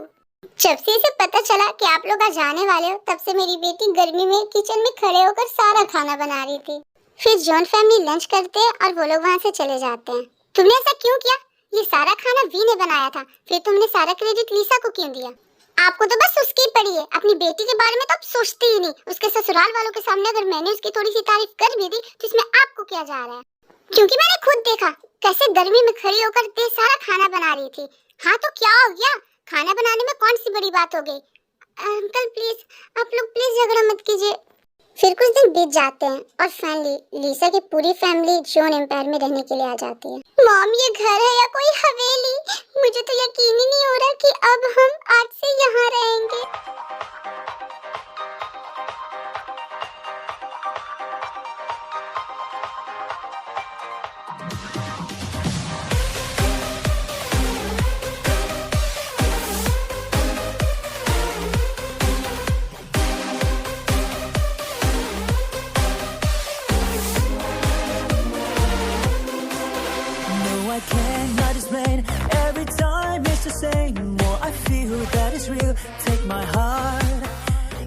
जब से इसे पता चला कि आप लोग आज आने वाले हो, तब से मेरी बेटी गर्मी में किचन में खड़े होकर सारा खाना बना रही थी। फिर जॉन फैमिली लंच करते हैं और वो लोग वहाँ से चले जाते हैं। तुमने ऐसा क्यों किया? ये सारा खाना वी ने बनाया था, फिर तुमने सारा क्रेडिट लिसा को क्यों दिया? आपको तो बस उसकी पड़ी है, अपनी बेटी के बारे में तो आप सोचते ही नहीं। उसके ससुराल वालों के सामने अगर मैंने उसकी थोड़ी सी तारीफ कर भी दी तो इसमें आपको क्या जा रहा है? क्योंकि मैंने खुद देखा कैसे गर्मी में खड़ी होकर ते सारा खाना बना रही थी। हाँ तो क्या हो गया, खाना बनाने में कौन सी बड़ी बात हो गई? अंकल प्लीज, आप लोग प्लीज झगड़ा मत कीजिए। फिर कुछ दिन बीत जाते हैं और फाइनली लिसा की पूरी फैमिली जॉन एम्पायर में रहने के लिए आ जाती है। मॉम ये घर है या कोई हवेली? मुझे तो यकीन ही नहीं हो रहा कि अब हम आज से यहाँ रहेंगे। I cannot explain. Every time it's the same. More I feel that it's real. Take my heart.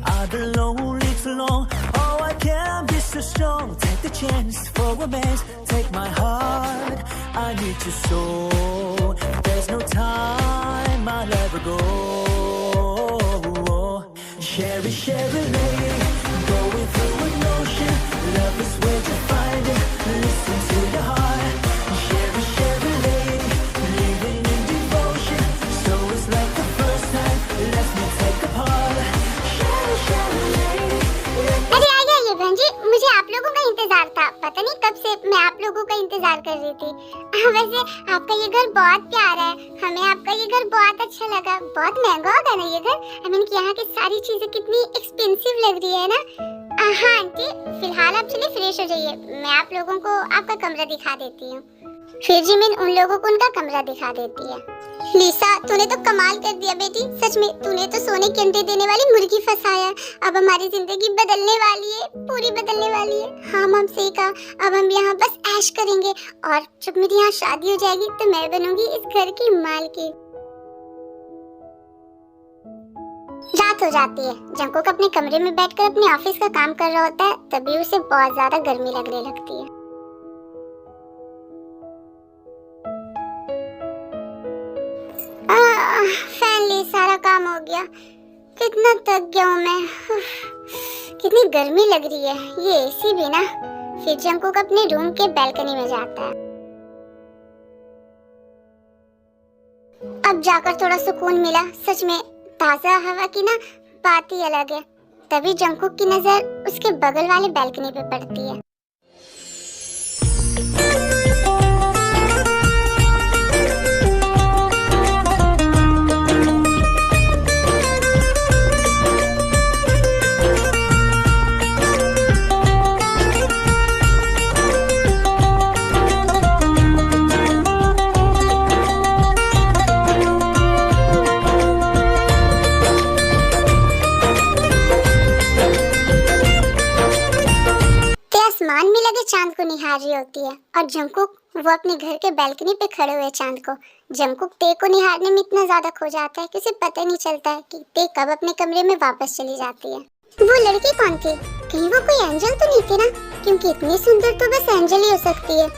I've been lonely too long. Oh, I can't be so strong. Take the chance for romance. Take my heart. I need you so. There's no time. I'll ever go. Share it, lady. Going through an ocean. Love is where to find it. Listen to your heart. मुझे आप लोगों का इंतजार था, पता नहीं कब से मैं आप लोगों आपका इंतजार कर रही थी। वैसे आपका ये घर बहुत प्यारा है, हमें आपका ये घर बहुत अच्छा लगा। बहुत महंगा होगा ना ये घर? आई मीन कि यहाँ की सारी चीजें कितनी एक्सपेंसिव लग रही है ना। हाँ आंटी, फिलहाल आप चलिए फ्रेश हो जाइए, मैं आप लोगों को आपका कमरा दिखा देती हूँ। फिर जिमिन उन लोगों को उनका कमरा दिखा देती है। लिसा, तूने तो कमाल कर दिया बेटी, सच में तूने तो सोने के अंडे देने वाली मुर्गी फंसाया। अब हमारी जिंदगी बदलने वाली है, पूरी बदलने वाली है। हाँ मम, सही कहा, अब हम यहाँ बस ऐश करेंगे और जब मेरी यहाँ शादी हो जाएगी तो मैं बनूंगी इस घर की मालकिन। रात हो जाती है। जंकुक अपने कमरे में बैठकर अपने ऑफिस का काम कर रहा होता है, तभी उसे बहुत ज्यादा गर्मी लगने लगती है। फाइनली सारा काम हो गया। कितना थक गया हूँ मैं। कितनी गर्मी लग रही है, ये एसी भी ना। फिर जंकुक अपने रूम के बालकनी में जाता है। अब जाकर थोड़ा सुकून मिला, सच में ताजा हवा की ना बात ही अलग है। तभी जंकुक की नजर उसके बगल वाले बालकनी पे पड़ती है। आसमान में लगे चांद को निहार रही होती है और जंकुक वो अपने घर के बालकनी पे खड़े हुए चांद को। जंकुक ते को निहारने में इतना ज्यादा खो जाता है कि उसे पता नहीं चलता है कि ते कब अपने कमरे में वापस चली जाती है। वो लड़की कौन थी? कहीं वो कोई एंजल तो नहीं थी ना? क्योंकि इतनी सुंदर तो बस एंजल ही हो सकती है।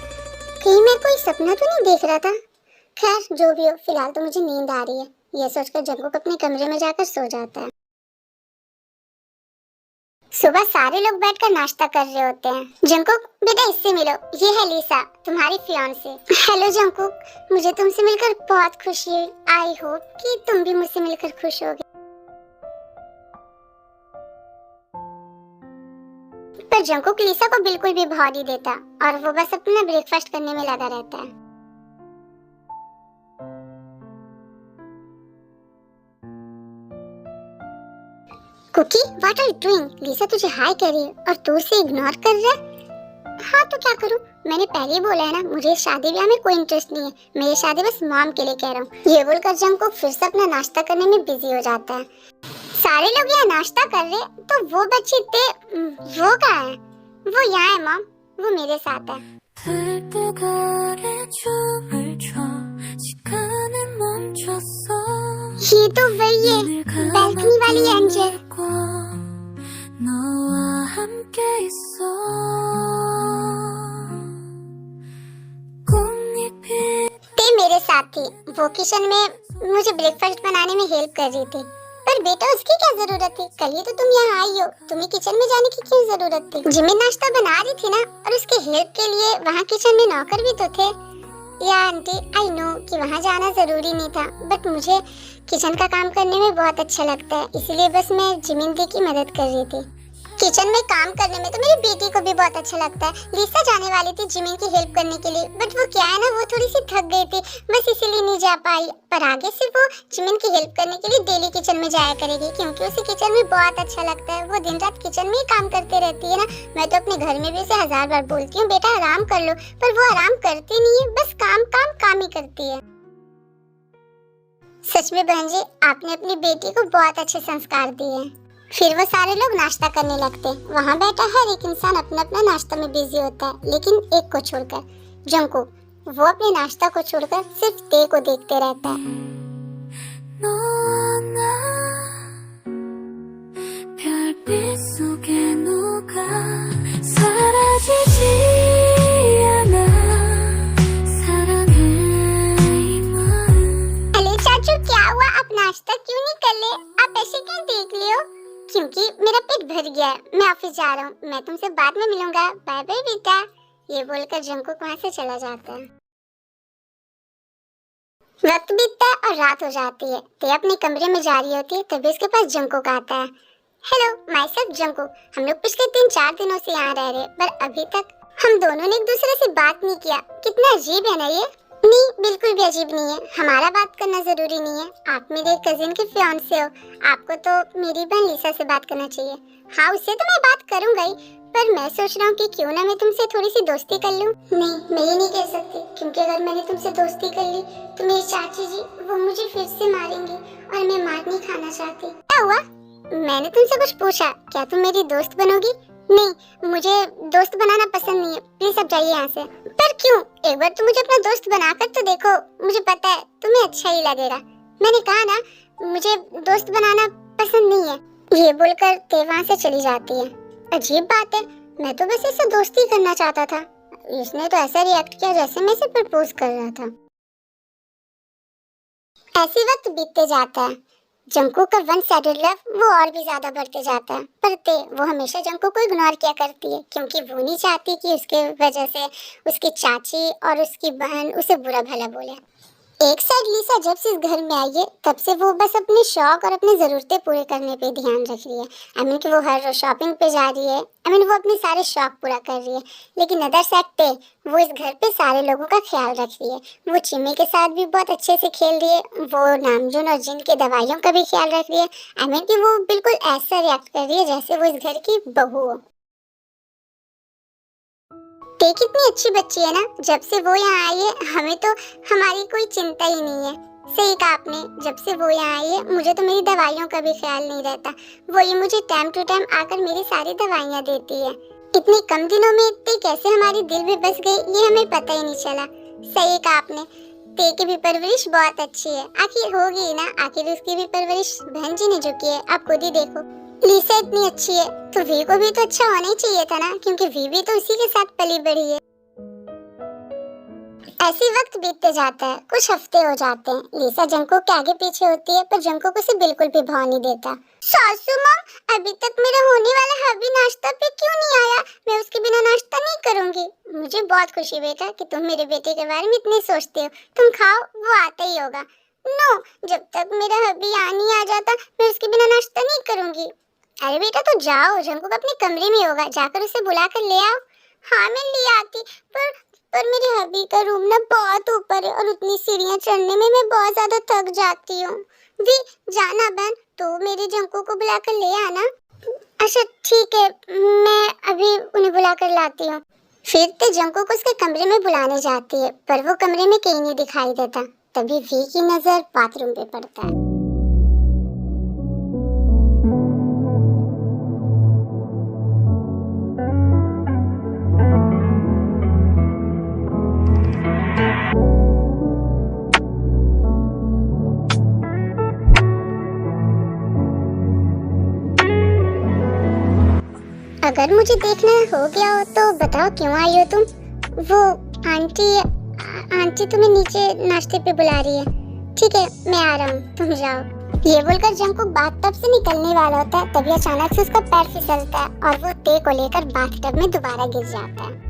कहीं मैं कोई सपना तो नहीं देख रहा था? खैर जो भी हो, फिलहाल तो मुझे नींद आ रही है। यह सोचकर जंकुक अपने कमरे में जाकर सो जाता है। सुबह सारे लोग बैठकर नाश्ता कर रहे होते हैं। जंकुक, बेटा इससे मिलो, ये है लिसा, तुम्हारी फियांसे। हेलो जंकुक, मुझे तुमसे मिलकर बहुत खुशी हुई। आई होप कि तुम भी मुझसे मिलकर खुश होगे। पर जंकुक लिसा को बिल्कुल भी भाव नहीं देता और वो बस अपना ब्रेकफास्ट करने में लगा रहता है। Cookie, what are you doing? Lisa तुझे हाय कह रही है और तू उसे इग्नोर कर रहा है। हाँ तो क्या करूँ, मैंने पहले ही बोला है ना, मुझे शादी ब्याह में कोई इंटरेस्ट नहीं है। मैं ये शादी बस मॉम के लिए कह रहा हूँ। ये बोलकर जंकुक फिर से अपना नाश्ता करने में बिजी हो जाता है। सारे लोग यहाँ नाश्ता कर रहे तो वो बच्ची ते वो कहाँ है? वो यहाँ है मॉम, वो मेरे साथ है। ये तो वही है, बालकनी वाली एंजल। ते मेरे साथ थी, वो किचन में मुझे ब्रेकफास्ट बनाने में हेल्प कर रही थी। पर बेटा उसकी क्या जरूरत थी? कल ही तो तुम यहाँ आई हो, तुम्हें किचन में जाने की क्यों जरूरत थी? जिमिन नाश्ता बना रही थी ना, और उसके हेल्प के लिए वहाँ किचन में नौकर भी तो थे। या आंटी, आई नो कि वहाँ जाना जरूरी नहीं था, बट मुझे किचन का काम करने में बहुत अच्छा लगता है, इसलिए बस मैं जिमिन दी की मदद कर रही थी। किचन में काम करने में तो मेरी बेटी को भी बहुत अच्छा लगता है। लिसा जाने वाली थी जिमिन की हेल्प करने के लिए, बट वो क्या है ना, वो थोड़ी सी थक गई थी, बस इसीलिए नहीं जा पाई। पर आगे से वो जिमिन की हेल्प करने के लिए डेली किचन में जाया करेगी, क्योंकि उसे किचन में बहुत अच्छा लगता है। वो दिन रात किचन में ही काम करते रहती है ना। मैं तो अपने घर में भी उसे 1000 बार बोलती हूँ, बेटा आराम कर लो, पर वो आराम करती नहीं है, बस काम काम काम ही करती है। सच में बहन जी, आपने अपनी बेटी को बहुत अच्छे संस्कार दिए हैं। फिर वो सारे लोग नाश्ता करने लगते। वहाँ बैठा हर एक इंसान अपना अपना नाश्ता में बिजी होता है, लेकिन एक को छोड़कर, जंकुक, वो अपने नाश्ता को छोड़कर सिर्फ ते को देखते रहता है। अरे चाचू क्या हुआ, आप नाश्ता क्यों नहीं कर ले? आप ऐसे क्यों देख लियो? क्योंकि मेरा पेट भर गया है, मैं ऑफिस जा रहा हूँ, मैं तुमसे बाद में मिलूंगा, बाय बाय बेटा। ये बोलकर जंकुक वहाँ से चला जाता है। वक्त बीतता है और रात हो जाती है। ते अपने कमरे में जा रही होती है, तभी उसके पास जंकुक आता है। Hello, my self Jungkook. हम लोग पिछले 3-4 दिनों से यहाँ रह रहे, पर अभी तक हम दोनों ने एक दूसरे से बात नहीं किया। कितना अजीब है ना ये। नहीं, बिल्कुल भी अजीब नहीं है। हमारा बात करना जरूरी नहीं है। आप मेरे कजिन के फियांसे हो, आपको तो मेरी बहन लिसा से बात करना चाहिए। हाँ, उससे तो मैं बात करूंगा ही, पर मैं सोच रहा हूँ कि क्यों ना मैं तुमसे थोड़ी सी दोस्ती कर लूँ। नहीं, मैं ये नहीं कह सकती, क्योंकि अगर मैंने तुमसे दोस्ती कर ली तो मेरी चाची जी वो मुझे फिर से मारेंगी और मैं मार नहीं खाना चाहती। क्या हुआ? मैंने तुमसे कुछ पूछा, क्या तुम मेरी दोस्त बनोगी? नहीं, मुझे दोस्त बनाना पसंद नहीं है। प्लीज अब जाइए यहाँ से। पर क्यों? एक बार तुम मुझे अपना दोस्त बनाकर तो देखो, मुझे पता है तुम्हें अच्छा ही लगेगा। मैंने कहा ना, मुझे दोस्त बनाना पसंद नहीं है। ये बोलकर ते वहाँ से चली जाती है। अजीब बात है, मैं तो बस इससे दोस्ती करना चाहता था। इसने तो ऐसा रिएक्ट किया जैसे मैं इसे प्रपोज कर रहा था। ऐसे वक्त बीतते जाता है। जंकू का वन साइडेड लव वो और भी ज्यादा बढ़ते जाता है, पर ते वो हमेशा जंकू को इग्नोर किया करती है, क्योंकि वो नहीं चाहती कि उसके वजह से उसकी चाची और उसकी बहन उसे बुरा भला बोले। एक साइड लिसा जब से इस घर में आई है तब से वो बस अपने शौक और अपनी ज़रूरतें पूरे करने पे ध्यान रख रही है। आई मीन कि वो हर रोज शॉपिंग पे जा रही है। आई मीन वो अपने सारे शौक पूरा कर रही है। लेकिन अदर साइड पे वो इस घर पे सारे लोगों का ख्याल रख रही है। वो चिम्मी के साथ भी बहुत अच्छे से खेल रही है। वो नामजून और जिन के दवाइयों का भी ख्याल रख रही है। आई मीन कि वो बिल्कुल ऐसा रिएक्ट कर रही है जैसे वो इस घर की बहू हो। ते कितनी अच्छी बच्ची है ना। जब से वो यहाँ आई है हमें तो हमारी कोई चिंता ही नहीं है। सही कहा आपने, जब से वो यहाँ आई है मुझे तो मेरी दवाइयों का भी ख्याल नहीं रहता। वो ये मुझे टाइम टू टाइम आकर मेरी सारी दवाइयाँ देती है। इतनी कम दिनों में इतनी कैसे हमारी दिल भी बस गई ये हमें पता ही नहीं चला। सही कहा आपने, ते की भी परवरिश बहुत अच्छी है। आखिर होगी ना, आखिर उसकी भी परवरिश बहन जी ने जो की है आप खुद ही देखो। लिसा इतनी अच्छी है तो वी को भी तो अच्छा होना ही चाहिए था ना, क्योंकि वी भी तो उसी के साथ पली बड़ी है। ऐसे वक्त बीतते जाता है। कुछ हफ्ते हो जाते हैं। लिसा जंको के आगे पीछे होती है, पर जंको को उसे बिल्कुल भी भाव नहीं देता। सासू माँ, अभी तक मेरा होने वाला हबी नाश्ता पे क्यों नहीं आया? मैं उसके बिना नाश्ता नहीं करूँगी। मुझे बहुत खुशी बेटा कि तुम मेरे बेटे के बारे में इतने सोचते हो। तुम खाओ, वो आता ही होगा। नो, जब तक मेरा हबी यहाँ नहीं आ जाता मैं उसके बिना नाश्ता नहीं करूँगी। अरे बेटा तो जाओ, जंको अपने कमरे में होगा, जाकर उसे बुला कर ले आओ। हाँ मैं ले आती, पर मेरे हबी का रूम ना बहुत ऊपर है और उतनी सीढ़ियाँ चढ़ने में मैं बहुत ज्यादा थक जाती हूँ। वी जाना बहन, तो मेरे जंको को बुला कर ले आना। अच्छा ठीक है, मैं अभी उन्हें बुला कर लाती हूँ। फिर ते जंको को उसके कमरे में बुलाने जाती है, पर वो कमरे में कहीं नहीं दिखाई देता। तभी वी की नजर बाथरूम पे पड़ता है। अगर मुझे देखना हो गया हो तो बताओ क्यों आई हो तुम? वो आंटी तुम्हें नीचे नाश्ते पे बुला रही है। ठीक है मैं आ रहा हूँ, तुम जाओ। ये बोलकर जंको बाथटब से निकलने वाला होता है, तभी अचानक से उसका पैर फिसलता है और वो ते को लेकर बाथटब में दोबारा गिर जाता है।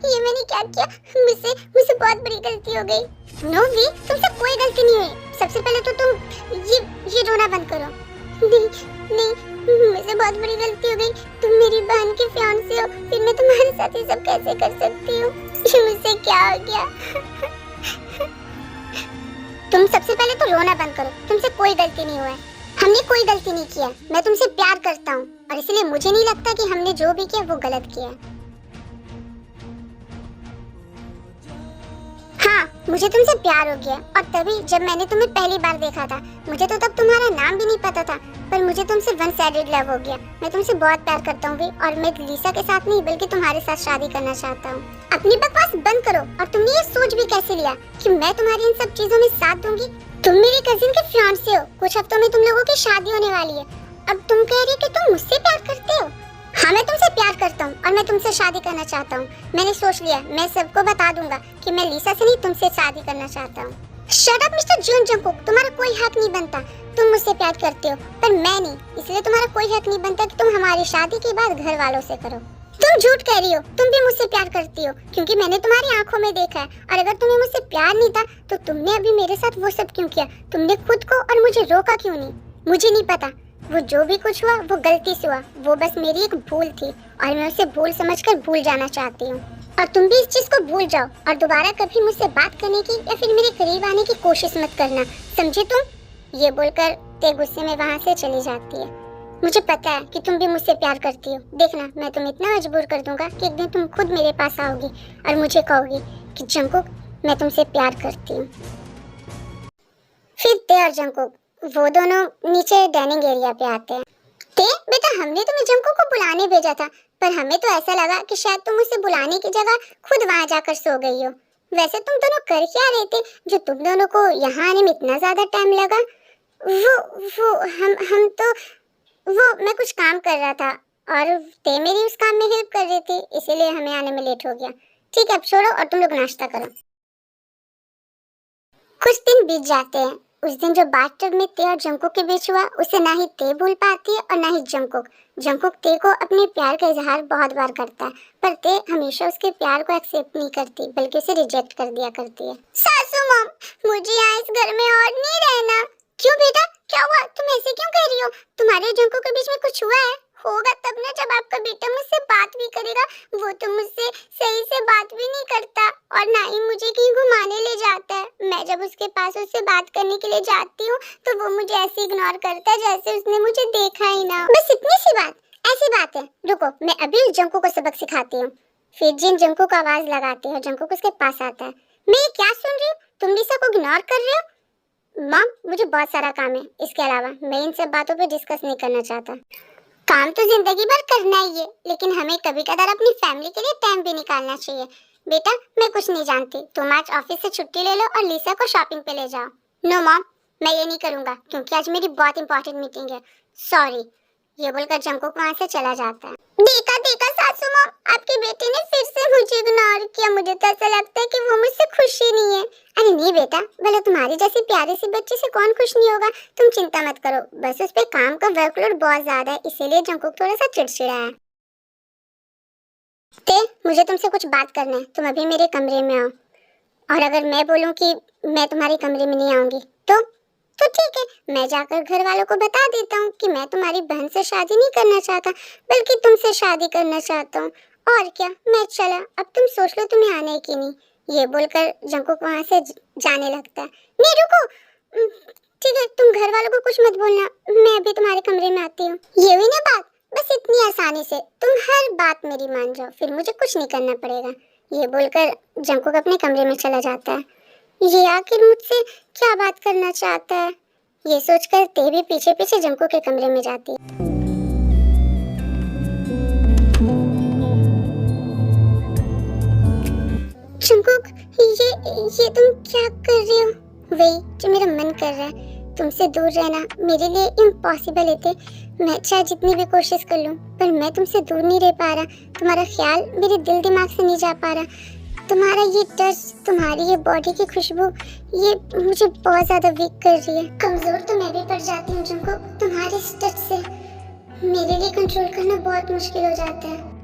ये मैंने क्या किया? मुझसे बहुत बड़ी गलती हो गई। नो वी, तुमसे कोई गलती नहीं हुई। सबसे पहले तो तुम ये रोना बंद करो। नहीं, मुझसे बहुत बड़ी गलती हो गई। तुम मेरी बहन के फियांसे हो, फिर मैं तुम्हारे साथ ये सब कैसे कर सकती हूँ? ये मुझसे क्या हो गया? तुम सबसे पहले तो रोना बंद करो। तुमसे कोई गलती नहीं हुआ है। हमने कोई गलती नहीं किया। मैं तुमसे प्यार करता हूँ और इसलिए मुझे नहीं लगता कि हमने जो भी किया वो गलत किया। हाँ, मुझे तुमसे प्यार हो गया, और तभी जब मैंने तुम्हें पहली बार देखा था, मुझे तो तब तुम्हारा नाम भी नहीं पता था, पर मुझे तुमसे वन साइडेड लव हो गया। मैं तुमसे बहुत प्यार करता हूँ और मैं लिसा के साथ नहीं बल्कि तुम्हारे साथ शादी करना चाहता हूँ। अपनी बकवास बंद करो। और तुमने ये सोच भी कैसे लिया कि मैं तुम्हारी इन सब चीजों में साथ दूंगी? तुम मेरी कजिन के फियांसे हो, कुछ हफ्तों में तुम लोगों की शादी होने वाली है। अब तुम कह रही हो कि तुम मुझसे प्यार करते हो? हाँ, मैं तुमसे प्यार करता हूँ और मैं तुमसे शादी करना चाहता हूँ। मैंने सोच लिया, मैं सबको बता दूंगा कि मैं लिसा से नहीं तुमसे शादी करना चाहता हूँ। शट अप मिस्टर जून जंगकुक, तुम्हारा कोई हक नहीं बनता। तुम मुझसे प्यार करते हो पर मैं नहीं, इसलिए तुम्हारा कोई हक नहीं बनता कि तुम हमारी शादी के बाद घर वालों से करो। तुम झूठ कह रही हो, तुम भी मुझसे प्यार करती हो, क्योंकि मैंने तुम्हारी आंखों में देखा है। और अगर तुम्हें मुझसे प्यार नहीं था तो तुमने अभी मेरे साथ वो सब क्यों किया? तुमने खुद को और मुझे रोका क्यों नहीं? मुझे नहीं पता, वो जो भी कुछ हुआ वो गलती से हुआ, वो बस मेरी एक भूल थी और मैं उसे भूल समझकर भूल जाना चाहती हूँ। और तुम भी इस चीज को भूल जाओ और दोबारा कभी मुझसे बात करने की या फिर मेरे करीब आने की कोशिश मत करना, समझे तुम? ये बोलकर ते गुस्से में वहाँ से चली जाती है। मुझे पता है कि तुम भी मुझसे प्यार करती हो। देखना, मैं तुम्हें इतना मजबूर कर दूंगा कि एक दिन तुम खुद मेरे पास आओगी और मुझे कहोगी कि जंगकुक, मैं तुमसे प्यार करती हूँ। फिर ते और जंगकुक वो दोनों नीचे डाइनिंग एरिया पे आते हैं। ते बेटा, हमने तुम्हें जंगकुक को बुलाने भेजा था, पर हमें तो ऐसा लगा कि शायद तुम उसे बुलाने की जगह खुद वहाँ जाकर सो गई हो। वैसे तुम दोनों कर क्या रहे थे जो तुम दोनों को यहाँ आने में इतना ज्यादा टाइम लगा? हम तो मैं कुछ काम कर रहा था और ते मेरी उस काम में हेल्प कर रही थी, इसीलिए हमें आने में लेट हो गया। ठीक है, अब छोड़ो और तुम लोग नाश्ता करो। कुछ दिन बीत जाते हैं। उस दिन जो बाथटब में ते और जंगकुक के बीच हुआ, उसे ना ही ते भूल पाती है और ना ही जंगकुक। जंगकुक ते को अपने प्यार का इजहार बहुत बार करता है, पर ते हमेशा उसके प्यार को एक्सेप्ट नहीं करती बल्कि उसे रिजेक्ट कर दिया करती है। सासू मॉम, मुझे यहाँ इस घर में और नहीं रहना। क्यों बेटा, क्या हुआ? तुम ऐसे क्यों कह रही हो? तुम्हारे जंगकुक के बीच में कुछ हुआ है? होगा तब ना जब आपका बेटा मुझसे बात भी करेगा। वो तो मुझसे सही से बात भी नहीं करता और ना ही मुझे कहीं घुमाने ले जाता है। मैं जब उसके पास उससे बात करने के लिए जाती हूँ तो वो मुझे ऐसे इग्नोर करता है जैसे उसने मुझे देखा ही ना। बस इतनी सी बात? ऐसी बात है, रुको मैं अभी उस जंगकुक को सबक सिखाती हूँ। फिर जिन जंगकुक को आवाज लगाती है, जंगकुक उसके पास आता है। मैं ये क्या सुन रही हूँ? तुम लिसा को इग्नोर कर रहे हो? मॉम, मुझे बहुत सारा काम है, इसके अलावा मैं इन सब बातों पे डिस्कस नहीं करना चाहता। काम तो जिंदगी भर करना ही है, लेकिन हमें कभी कदार अपनी फैमिली के लिए टाइम भी निकालना चाहिए। बेटा, मैं कुछ नहीं जानती, तुम आज ऑफिस से छुट्टी ले लो और लिसा को शॉपिंग पे ले जाओ। नो मॉम, मैं ये नहीं करूँगा क्योंकि आज मेरी बहुत इंपॉर्टेंट मीटिंग है। सॉरी, ये बोलकर जंगकुक वहाँ से चला जाता है। देखा सासू मॉम, आपके बेटे ने फिर से मुझे इग्नोर किया। मुझे तो ऐसा लगता है कि वो मुझसे खुश ही नहीं है। अरे नहीं बेटा, भले तुम्हारी जैसी प्यारी सी बच्ची से कौन खुश नहीं होगा। तुम चिंता मत करो, बस उस पे काम का वर्कलोड बहुत ज्यादा है, इसीलिए जंगकुक थोड़ा सा चिड़चिड़ा है। ते, मुझे तुमसे कुछ बात करना है, तुम अभी मेरे कमरे में आओ। और अगर मैं बोलूं कि मैं तुम्हारे कमरे में नहीं आऊंगी तो ठीक है, मैं जाकर घर वालों को बता देता हूँ कि मैं तुम्हारी बहन से शादी नहीं करना चाहता बल्कि तुमसे शादी करना चाहता हूँ। और क्या, मैं चला, अब तुम सोच लो तुम्हें आना है कि नहीं। ये बोलकर जंगकुक वहाँ से जाने लगता है। नहीं रुको, ठीक है, तुम घर वालों को कुछ मत बोलना, मैं अभी तुम्हारे कमरे में आती हूँ। ये हुई ना बात, बस इतनी आसानी से तुम हर बात मेरी मान जाओ, फिर मुझे कुछ नहीं करना पड़ेगा। ये बोलकर जंगकुक अपने कमरे में चला जाता है। ये आखिर मुझसे क्या बात करना चाहता है, ये सोचकर ते भी पीछे पीछे जंगकुक के कमरे में जाती है। जंगकुक, ये तुम क्या कर रहे हो? वही जो मेरा मन कर रहा है। तुमसे दूर रहना मेरे लिए इम्पॉसिबल है। मैं चाहे जितनी भी कोशिश कर लूं, पर मैं तुमसे दूर नहीं रह पा रहा। तुम्हारा ख्याल मेरे दिल दिमाग से नहीं जा पा रहा। तुम्हारा ये टच, तुम्हारी ये बॉडी की खुशबू, ये मुझे बहुत ज्यादा वीक कर रही है। कमजोर तो मैं भी पड़ जाती हूँ जंगकुक, तुम्हारे इस टच से मेरे लिए कंट्रोल करना बहुत मुश्किल हो जाता है।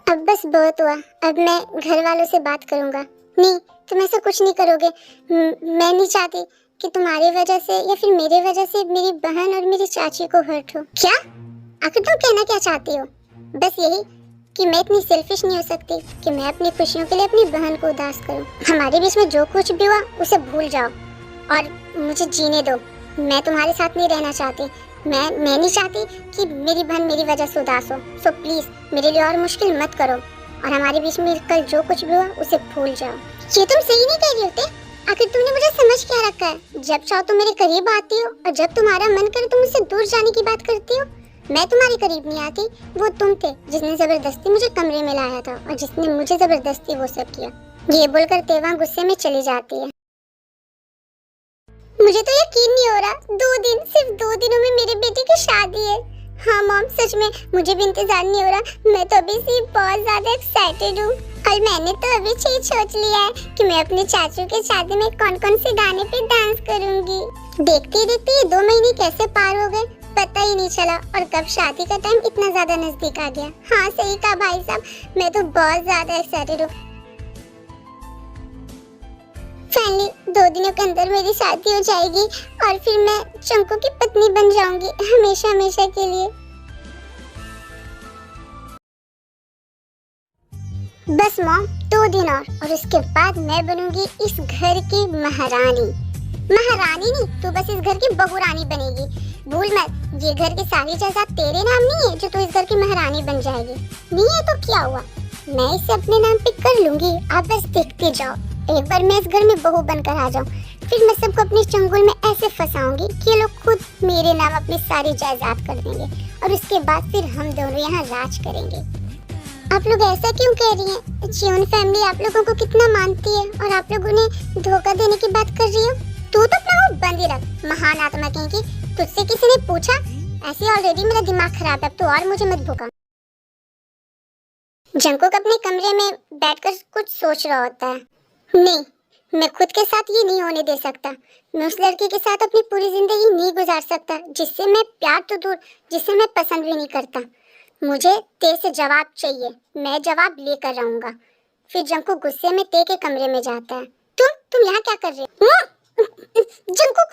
अब बस बहुत हुआ, अब मैं घर वालों से बात करूंगा। नहीं, तुम ऐसा कुछ नहीं करोगे। मैं नहीं चाहती कि तुम्हारी वजह से या फिर मेरी वजह से मेरी बहन और मेरी चाची को हर्ट हो। क्या? आखिर तुम कहना क्या चाहती हो? बस यही कि मैं इतनी सेल्फिश नहीं हो सकती कि मैं अपनी खुशियों के लिए अपनी बहन को उदास करूं। हमारे बीच में जो कुछ भी हुआ उसे भूल जाओ और मुझे जीने दो। मैं तुम्हारे साथ नहीं रहना चाहती। मैं नहीं चाहती कि मेरी बहन मेरी वजह से उदास हो। सो प्लीज मेरे लिए और मुश्किल मत करो और हमारे बीच में कल जो कुछ भी हुआ उसे भूल जाओ। ये तुम सही नहीं कह रही होते। आखिर तुमने मुझे समझ क्या रखा है? जब चाहो तुम मेरे करीब आती हो और जब तुम्हारा मन करे तुम मुझसे दूर जाने की बात करती हो। मैं तुम्हारे करीब नहीं आती, वो तुम थे जिसने जबरदस्ती मुझे कमरे में लाया था और जिसने मुझे जबरदस्ती वो सब किया। ये बोलकर तेवा गुस्से में चली जाती है। मुझे तो यकीन नहीं हो रहा, 2 दिन, सिर्फ 2 दिनों में मेरी बेटी की शादी है। हाँ मॉम, सच में मुझे भी इंतजार नहीं हो रहा। मैं तो अभी से बहुत ज्यादा एक्साइटेड हूँ और मैंने तो अभी से ही सोच लिया है कि मैं अपने चाचू के शादी में कौन-कौन से गाने पे डांस करूँगी। देखते देखते ये 2 महीने कैसे पार हो गए पता ही नहीं चला और कब शादी का टाइम इतना ज्यादा नजदीक आ गया। हाँ सही कहा भाई साहब, मैं तो बहुत ज्यादा एक्साइटेड हूँ। फाइनली 2 दिनों के अंदर मेरी शादी हो जाएगी और फिर मैं चंकू की पत्नी बन जाऊंगी हमेशा हमेशा के लिए। बस मॉम 2 दिन और उसके बाद मैं बनूंगी इस घर की महारानी। महारानी नहीं, तू बस इस घर की बहुरानी बनेगी। भूल मत, ये घर की सारी जायदाद तेरे नाम नहीं है जो तू इस घर की महारानी बन जाएगी। नहीं है तो क्या हुआ, मैं इसे अपने नाम पे कर लूंगी। आप बस देखते जाओ। एक बार मैं इस घर में बहू बनकर आ जाऊं, फिर मैं सबको अपने चंगुल में ऐसे फंसाऊंगी कि ये लोग खुद मेरे नाम अपनी सारी जायदाद कर देंगे और उसके बाद फिर हम दोनों यहाँ राज करेंगे। आप लोग ऐसा क्यों कह रही हैं? चियोन फैमिली आप लोगों को कितना मानती है और आप लोगों ने धोखा देने की बात कर रही हो। तू तो अपना मुंह बंद ही रख, महान आत्मा कहीं की। तुझसे किसी ने पूछा? ऐसे ऑलरेडी मेरा दिमाग खराब है, अब तो और मुझे मत भूका। जंकुक अपने कमरे में बैठकर कुछ सोच रहा होता है। नहीं, मैं खुद के साथ ये नहीं होने दे सकता। मैं उस लड़की के साथ अपनी पूरी जिंदगी नहीं गुजार सकता जिससे मैं प्यार तो दूर, जिसे मैं पसंद भी नहीं करता। मुझे ते से जवाब चाहिए, मैं जवाब लेकर रहूंगा। फिर जंकुक गुस्से में ते के कमरे में जाता है। तुम यहाँ क्या कर रहे हो? जंकुक,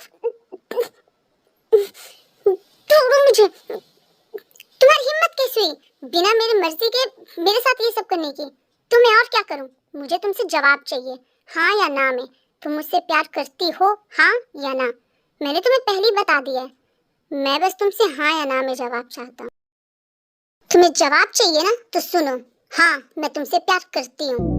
छोड़ो मुझे। तुम्हारी हिम्मत कैसे हुई बिना मेरी मर्जी के मेरे साथ ये सब करने की? तो मैं और क्या करूं? मुझे तुमसे जवाब चाहिए, हाँ या ना में। तुम मुझसे प्यार करती हो, हाँ या ना? मैंने तुम्हें पहले ही बता दिया है। मैं बस तुमसे हाँ या ना में जवाब चाहता हूँ। तुम्हें जवाब चाहिए ना, तो सुनो। हाँ, मैं तुमसे प्यार करती हूँ।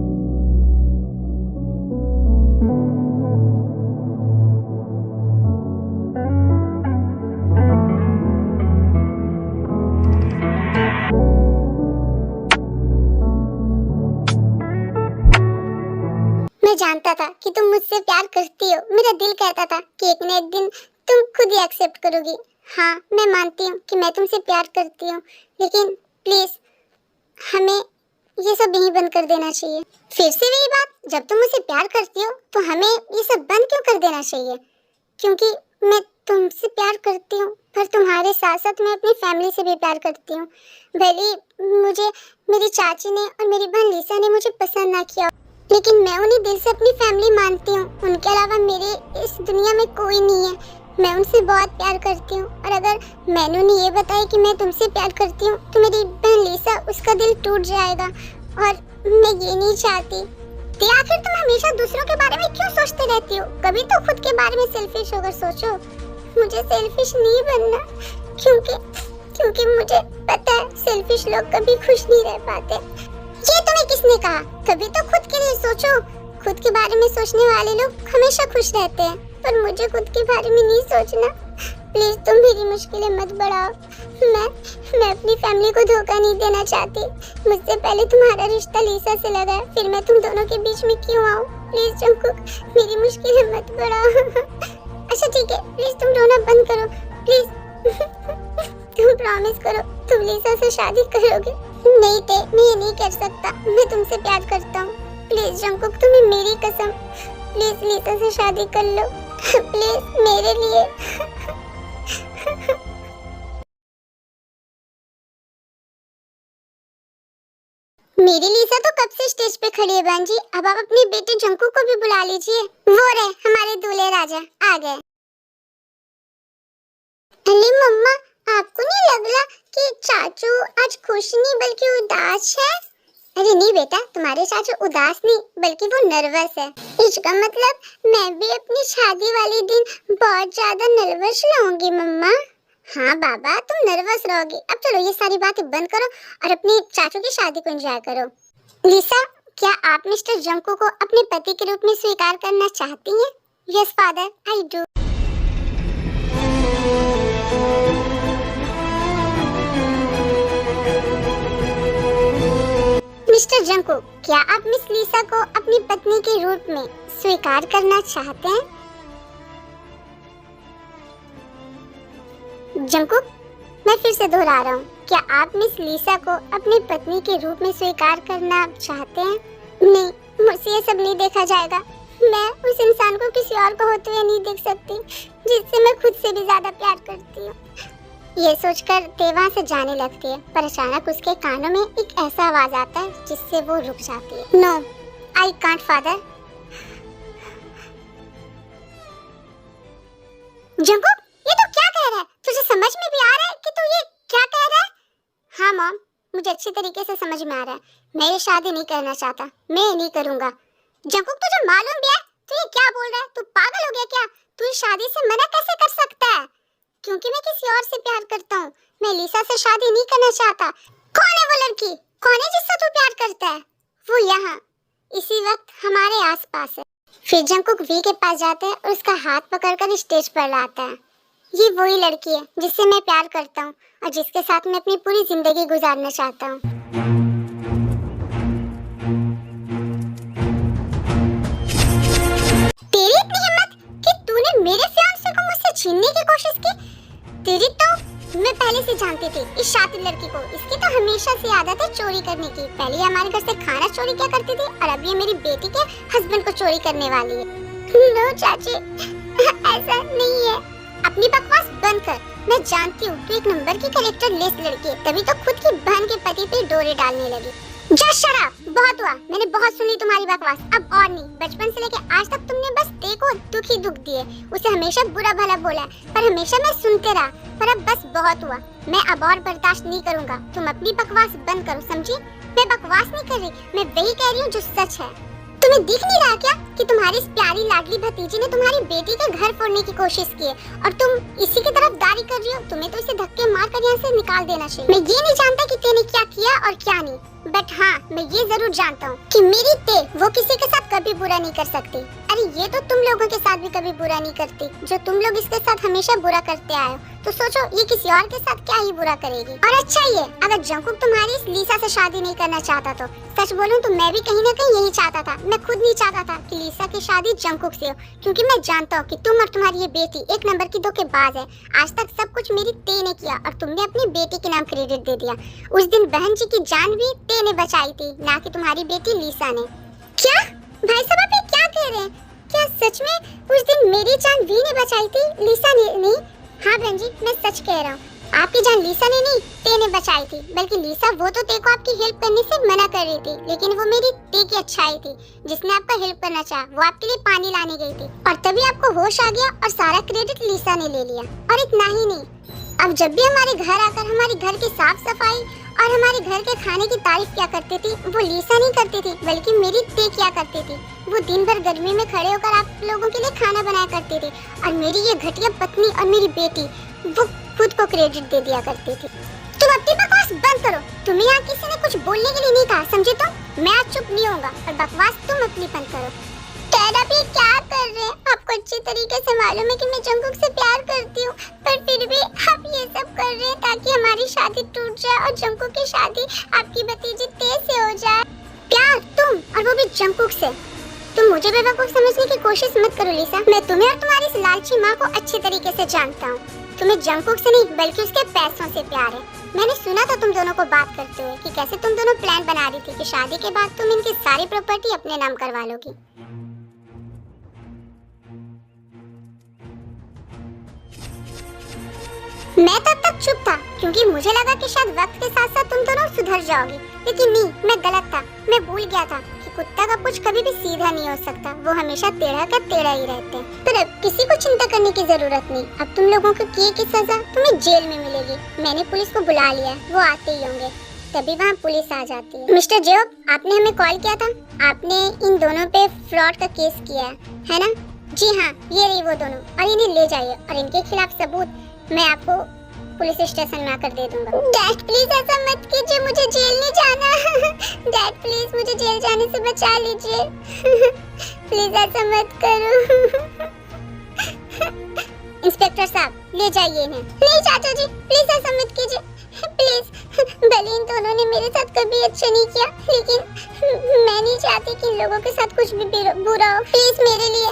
मैं जानता था कि तुम मुझसे प्यार करती हो। मेरा दिल कहता था कि एक न एक दिन तुम खुद ही एक्सेप्ट करोगी। हाँ, मैं मानती हूँ कि मैं तुमसे प्यार करती हूँ, लेकिन प्लीज हमें ये सब यहीं बंद कर देना चाहिए। फिर से वही बात, जब तुम मुझसे प्यार करती हो तो हमें ये सब बंद क्यों कर देना चाहिए? क्योंकि मैं तुमसे प्यार करती हूँ, पर तुम्हारे साथ साथ मैं अपनी फैमिली से भी प्यार करती हूँ। भले मुझे मेरी चाची ने और मेरी बहन लीसा ने मुझे पसंद ना किया, लेकिन मैं उन्हें दिल से अपनी फैमिली मानती हूँ। उनके अलावा मेरे इस दुनिया में कोई नहीं है। मैं उनसे बहुत प्यार करती हूँ और अगर मैंने उन्हें ये बताया कि मैं तुमसे प्यार करती हूँ तो मेरी बहन लीसा, उसका दिल टूट जाएगा और मैं ये नहीं चाहती। तो आखिर तुम हमेशा दूसरों के बारे में क्यों सोचते रहती हो? कभी तो खुद के बारे में सेल्फिश होकर सोचो। मुझे सेल्फिश नहीं बनना, क्योंकि मुझे पता है सेल्फिश लोग कभी खुश नहीं रह पाते। ये तुम्हें किसने कहा? कभी तो खुद के लिए सोचो। खुद के बारे में सोचने वाले लोग हमेशा खुश रहते हैं, पर मुझे खुद के बारे में नहीं सोचना। प्लीज तुम मेरी मुश्किलें मत बढ़ाओ। मैं अपनी फैमिली को धोखा नहीं देना चाहती। मुझसे पहले तुम्हारा रिश्ता लीसा से लगा है, फिर मैं तुम दोनों के बीच में क्यों आऊँ? प्लीज जंकुक, मेरी मुश्किलें मत बढ़ाओ। अच्छा ठीक है, प्लीज तुम रोना बंद करो, प्लीज। तुम प्रॉमिस करो तुम लीसा से शादी करोगे? नहीं ते, मैं ये नहीं कर सकता। मैं तुमसे प्यार करता हूँ। प्लीज जंकुक, तुम्हें मेरी कसम, प्लीज लीसा से शादी कर लो, प्लीज मेरे लिए। मेरी लिसा तो कब से स्टेज पे खड़ी है बहन जी। अब आप अपनी बेटी जंकू को भी बुला लीजिए। वो रहे हमारे दूल्हे राजा आ गए। अरे मम्मा, आपको नहीं लग रहा कि चाचू आज खुश नहीं बल्कि उदास है? अरे नहीं बेटा, तुम्हारे चाचू उदास नहीं बल्कि वो नर्वस है। इसका मतलब मैं भी अपनी शादी वाले दिन बहुत ज्यादा नर्वस रहूंगी मम्मा। हाँ बाबा, तुम नर्वस रहोगी। अब चलो ये सारी बातें बंद करो और अपनी चाचू की शादी को एंजॉय करो। लिसा, क्या आप मिस्टर जंकू को अपने पति के रूप में स्वीकार करना चाहती हैं? Yes father, I do. Mister जंकू, क्या आप मिस लिसा को अपनी पत्नी के रूप में स्वीकार करना चाहते हैं? जंकुक, मैं फिर से दोहरा रहा हूँ, क्या आप मिस लिसा को अपनी पत्नी के रूप में स्वीकार करना चाहते हैं? नहीं, मुझसे ये सब नहीं देखा जाएगा। मैं उस इंसान को किसी और को होते हुए नहीं देख सकती जिससे मैं खुद से भी ज्यादा प्यार करती हूँ। ये सोचकर ते वहाँ से जाने लगती है, पर अचानक उसके कानों में एक ऐसा आवाज आता है जिससे वो रुक जाती है। No, I can't father. Jungkook, ये तो क्या कह रहा है? तुझे समझ में भी आ रहा है कि तू ये क्या कह रहा है? हाँ मॉम, मुझे अच्छी तरीके से समझ में आ रहा है। मैं ये शादी नहीं करना चाहता, मैं ये नहीं करूंगा। जंकुक, तुझे मालूम भी है तू ये क्या बोल रहा है? तू पागल हो गया क्या? तू इस शादी से मना कैसे कर सकता है? क्योंकि मैं किसी और से प्यार करता हूँ। मैं लिसा से शादी नहीं करना चाहता। कौन है वो लड़की? कौन है जिससे तू प्यार करता है? वो यहाँ इसी वक्त हमारे आसपास है। फिर जंकुक वी के पास जाता है और उसका हाथ पकड़कर स्टेज पर लाता है। ये वही लड़की है जिससे मैं प्यार करता हूँ और जिसके साथ मैं अपनी पूरी जिंदगी गुजारना चाहता हूँ। तेरी इतनी हिम्मत कि तूने मेरे फियांसे को मुझसे छीनने की कोशिश की? तेरी तो मैं पहले से जानती थी इस शातिर लड़की को। इसकी तो हमेशा से आदत है चोरी करने की। पहले हमारे घर से खाना चोरी किया करती थी और अब ये मेरी बेटी के हस्बैंड को चोरी करने वाली है। नो चाची, ऐसा नहीं है। अपनी बकवास बंद कर। मैं जानती हूँ तू एक नंबर की कलेक्टर लेस लड़की है, तभी तो खुद की बहन के पति पे डोरे डालने लगी। जा शराब, बहुत हुआ। मैंने बहुत सुनी तुम्हारी बकवास, अब और नहीं। बचपन से लेके आज तक तुमने बस देखो दुख ही दुख दिए। उसे हमेशा बुरा भला बोला, पर हमेशा मैं सुनते रहा। पर अब बस बहुत हुआ, मैं अब और बर्दाश्त नहीं करूँगा। तुम अपनी बकवास बंद करो, समझी? मैं बकवास नहीं कर रही, मैं वही कह रही हूँ जो सच है। तुम्हें दिख नहीं रहा क्या कि तुम्हारी इस प्यारी लाडली भतीजी ने तुम्हारी बेटी के घर फोड़ने की कोशिश की है और तुम इसी की तरफदारी कर रही हो? तुम्हें तो इसे धक्के मारकर यहाँ से निकाल देना चाहिए। मैं ये नहीं जानता कि तेने क्या किया और क्या नहीं, बट हाँ मैं ये जरूर जानता हूँ कि मेरी ते वो किसी के साथ कभी बुरा नहीं कर सकती। अरे ये तो तुम लोगों के साथ भी कभी बुरा नहीं करती, जो तुम लोग इसके साथ हमेशा बुरा करते आए हो। तो सोचो ये किसी और के साथ क्या ही बुरा करेगी। और अच्छा ये, अगर जंकुक तुम्हारी इस लिसा से शादी नहीं करना चाहता तो सच बोलूं तो मैं भी कहीं ना कहीं यही चाहता था। मैं खुद नहीं चाहता था कि लिसा की शादी जंकुक से हो, क्योंकि मैं जानता हूँ कि तुम और तुम्हारी ये बेटी एक नंबर की धोखेबाज है। आज तक सब कुछ मेरी ते ने किया और तुमने अपनी बेटी के नाम क्रेडिट दे दिया। उस दिन बहन जी की जान भी ते ने बचाई थी, ना कि तुम्हारी बेटी लिसा ने। क्या भाई साहब आप ये क्या कह रहे हैं? क्या सच में उस दिन मेरी जान वी ने बचाई थी, लिसा ने नहीं? हाँ बहन जी, मैं सच कह रहा हूँ। आपकी जान लिसा ने नहीं ते ने बचाई थी। बल्कि लिसा वो तो ते को आपकी हेल्प करने से मना कर रही थी, लेकिन वो मेरी ते की अच्छाई थी जिसने आपका हेल्प करना चाहा। वो आपके लिए पानी लाने गई थी और तभी आपको होश आ गया और सारा क्रेडिट लिसा ने ले लिया। और इतना ही नहीं, अब जब भी हमारे घर आकर हमारे घर की साफ सफाई और हमारे घर के खाने की तारीफ क्या करती थी, वो लिसा नहीं करती थी बल्कि मेरी ते किया करती थी। वो दिन भर गर्मी में खड़े होकर आप लोगों के लिए खाना बनाया करती थी और मेरी ये घटिया पत्नी और मेरी बेटी वो खुद को क्रेडिट दे दिया करती थी। तुम अपनी बकवास बंद करो। तुम्हें यहाँ किसी ने कुछ बोलने के लिए नहीं कहा, समझे? तुम, मैं आज चुप नहीं होऊंगा और बकवास तुम अपनी बंद करो। डैड आप ये क्या कर रहे हैं? आपको अच्छी तरीके से मालूम है कि मैं जंकुक से प्यार करती हूँ, पर फिर भी आप ये सब कर रहे हैं ताकि हमारी शादी टूट जाए और जंकुक की शादी आपकी भतीजी ते से हो जाए। प्यार तुम, और वो भी जंकुक से? तुम मुझे बेवकूफ समझने की कोशिश मत करो लिसा। मैं तुम्हें और तुम्हारी इस लालची माँ को अच्छी तरीके से जानता हूँ। तुम्हें जंकुक से नहीं बल्कि उसके पैसों से प्यार है। मैंने सुना था तुम दोनों को बात करते हुए कि कैसे तुम दोनों प्लान बना रही थी कि शादी के बाद तुम इनकी सारी प्रॉपर्टी अपने नाम करवा लोगी। मैं तब तक चुप था क्योंकि मुझे लगा कि शायद वक्त के साथ साथ तुम दोनों सुधर जाओगे, लेकिन नहीं, मैं गलत था। मैं भूल गया था कि कुत्ता का पूंछ कभी भी सीधा नहीं हो सकता, वो हमेशा टेढ़ा का टेढ़ा ही रहते हैं। पर अब किसी को चिंता करने की जरूरत नहीं। अब तुम लोगों को किए की सजा तुम्हें जेल में मिलेगी। मैंने पुलिस को बुला लिया है, वो आते ही होंगे, तभी वहाँ पुलिस आ जाती है। मिस्टर जेब, आपने हमें कॉल किया था। आपने इन दोनों पे फ्रॉड का केस किया है ना? जी हाँ, ये रही वो दोनों, और इन्हें ले जाइए और इनके खिलाफ सबूत मैं आपको पुलिस स्टेशन में आकर दे दूंगा। डैड प्लीज ऐसा मत कीजिए, मुझे जेल नहीं जाना। डैड प्लीज मुझे जेल जाने से बचा लीजिए। प्लीज ऐसा मत करो। इंस्पेक्टर साहब, ले जाइए इन्हें। नहीं चाचा जी, प्लीज ऐसा मत कीजिए, प्लीज। भले इन दोनों ने मेरे साथ कभी अच्छा नहीं किया, लेकिन मैं नहीं चाहती कि इन लोगों के साथ कुछ भी बुरा हो। प्लीज मेरे लिए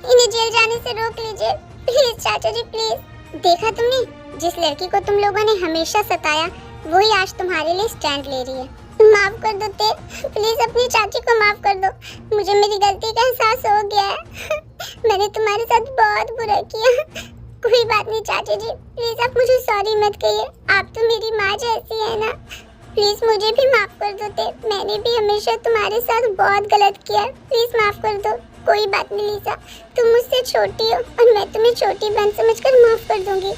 इन्हें जेल जाने से रोक लीजिए, प्लीज चाचा जी, प्लीज। देखा तुमने, जिस लड़की को तुम लोगों ने हमेशा सताया, वही आज तुम्हारे लिए स्टैंड ले रही है। माफ कर दो ते, प्लीज अपनी चाची को माफ कर दो। मुझे मेरी गलती का एहसास हो गया है। मैंने तुम्हारे साथ बहुत बुरा किया। कोई बात नहीं चाची जी, प्लीज आप मुझे सॉरी मत कहिए, आप तो मेरी माँ जैसी है ना। प्लीज मुझे भी माफ कर दो ते, मैंने भी हमेशा तुम्हारे साथ बहुत गलत किया, प्लीज माफ कर दो। कोई बात नहीं लीसा, तुम मुझसे छोटी हो और मैं तुम्हें छोटी बहन समझकर माफ कर दूंगी।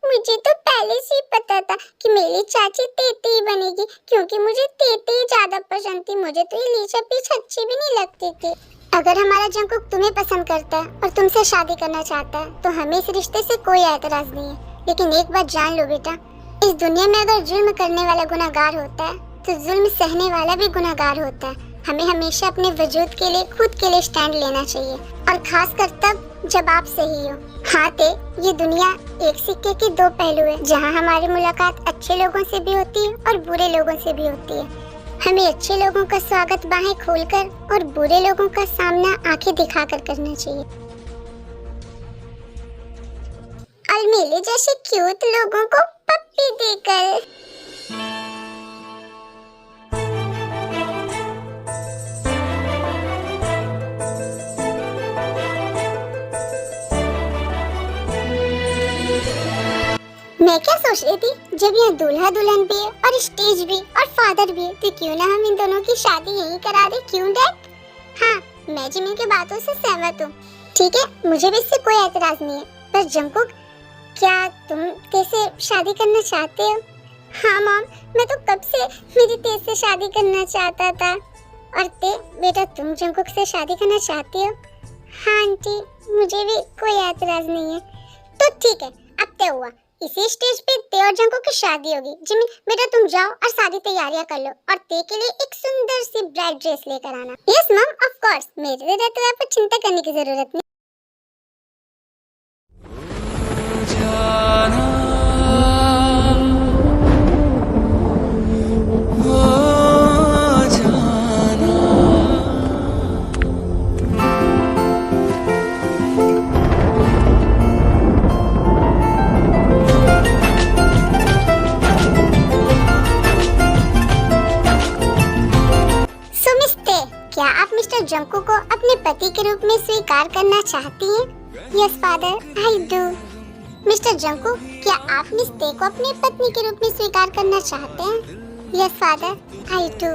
मुझे तो पहले से ही पता था कि मेरी चाची तेती ही बनेगी, क्योंकि मुझे तेती ही ज्यादा पसंद थी। मुझे तो ये लीसा पीछ अच्छी भी नहीं लगती थी। अगर हमारा जंकुक तुम्हें पसंद करता है और तुमसे शादी करना चाहता है, तो हमें इस रिश्ते से कोई एतराज नहीं है। लेकिन एक बात जान लो बेटा, इस दुनिया में अगर जुल्म करने वाला गुनहगार होता है, तो जुल्म सहने वाला भी गुनहगार होता है। हमें हमेशा अपने वजूद के लिए, खुद के लिए स्टैंड लेना चाहिए, और खासकर तब जब आप सही हो। हाँ ते, ये दुनिया एक सिक्के के दो पहलू है, जहाँ हमारी मुलाकात अच्छे लोगों से भी होती है और बुरे लोगों से भी होती है। हमें अच्छे लोगों का स्वागत बाहें खोलकर और बुरे लोगों का सामना आंखें दिखाकर करना चाहिए। और मेले जैसे क्यूट लोगों को पप्पी देकर। मैं क्या सोच रही थी, जब यहाँ दूल्हा दुल्हन भी है और स्टेज भी और फादर भी है, तो क्यों ना हम इन दोनों की शादी यहीं करा दे, क्यों डैड? हाँ, मैं जिमिन की बातों से सहमत हूँ। ठीक है, मुझे भी इससे कोई एतराज नहीं है। पर जंकुक, क्या तुम तेसे शादी करना चाहते हो? हाँ मॉम, मैं तो कब से मेरी तेज से शादी करना चाहता था। और ते बेटा, तुम जंकुक से शादी करना चाहती हो? हाँ आंटी, मुझे भी कोई एतराज नहीं है। तो ठीक है, अब तय हुआ, इसी स्टेज पे ते और जंकुक की शादी होगी। जिमिन बेटा, तुम जाओ और सारी तैयारियां कर लो, और ते के लिए एक सुंदर सी ब्राइड ड्रेस लेकर आना। यस मॉम, ऑफ कोर्स, मेरे रहते हुए आपको चिंता करने की जरूरत नहीं। क्या आप मिस्टर जंकुक को अपने पति के रूप में स्वीकार करना चाहती हैं? Yes father, I do. Mister Jungkook, क्या आप मिस ते को अपनी पत्नी के रूप में स्वीकार करना चाहते हैं? Yes father, I do.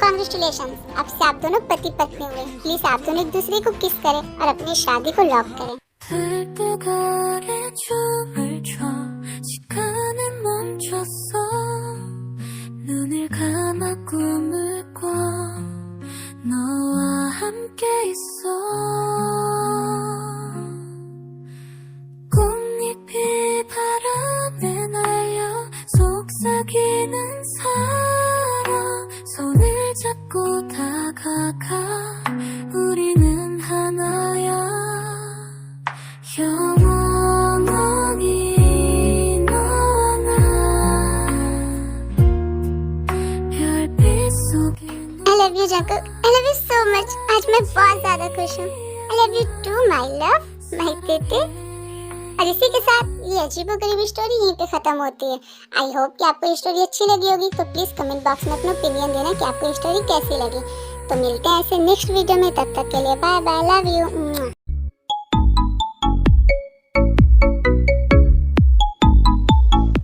Congratulations, अब से आप दोनों पति पत्नी हुए। प्लीज आप दोनों एक दूसरे को किस करें और अपनी शादी को लॉक करें। 너와 함께 있어 꽃잎이 바람에 날려 속삭이는 사랑 손을 잡고 다가가 우리는 하나야 영원히 너와 나 별빛 속에 I love you Jungkook, I love you so much। आज मैं बहुत ज्यादा खुश हूँ। I love you too my love, my तेते। और इसी के साथ ये अजीबोगरीब स्टोरी यहीं पे खत्म होती है। आई होप कि आपको ये स्टोरी अच्छी लगी होगी, तो प्लीज कमेंट बॉक्स में अपना ओपिनियन देना कि आपको ये स्टोरी कैसी लगी। तो मिलते हैं ऐसे नेक्स्ट वीडियो में, तब तक के लिए बाय बाय, लव यू।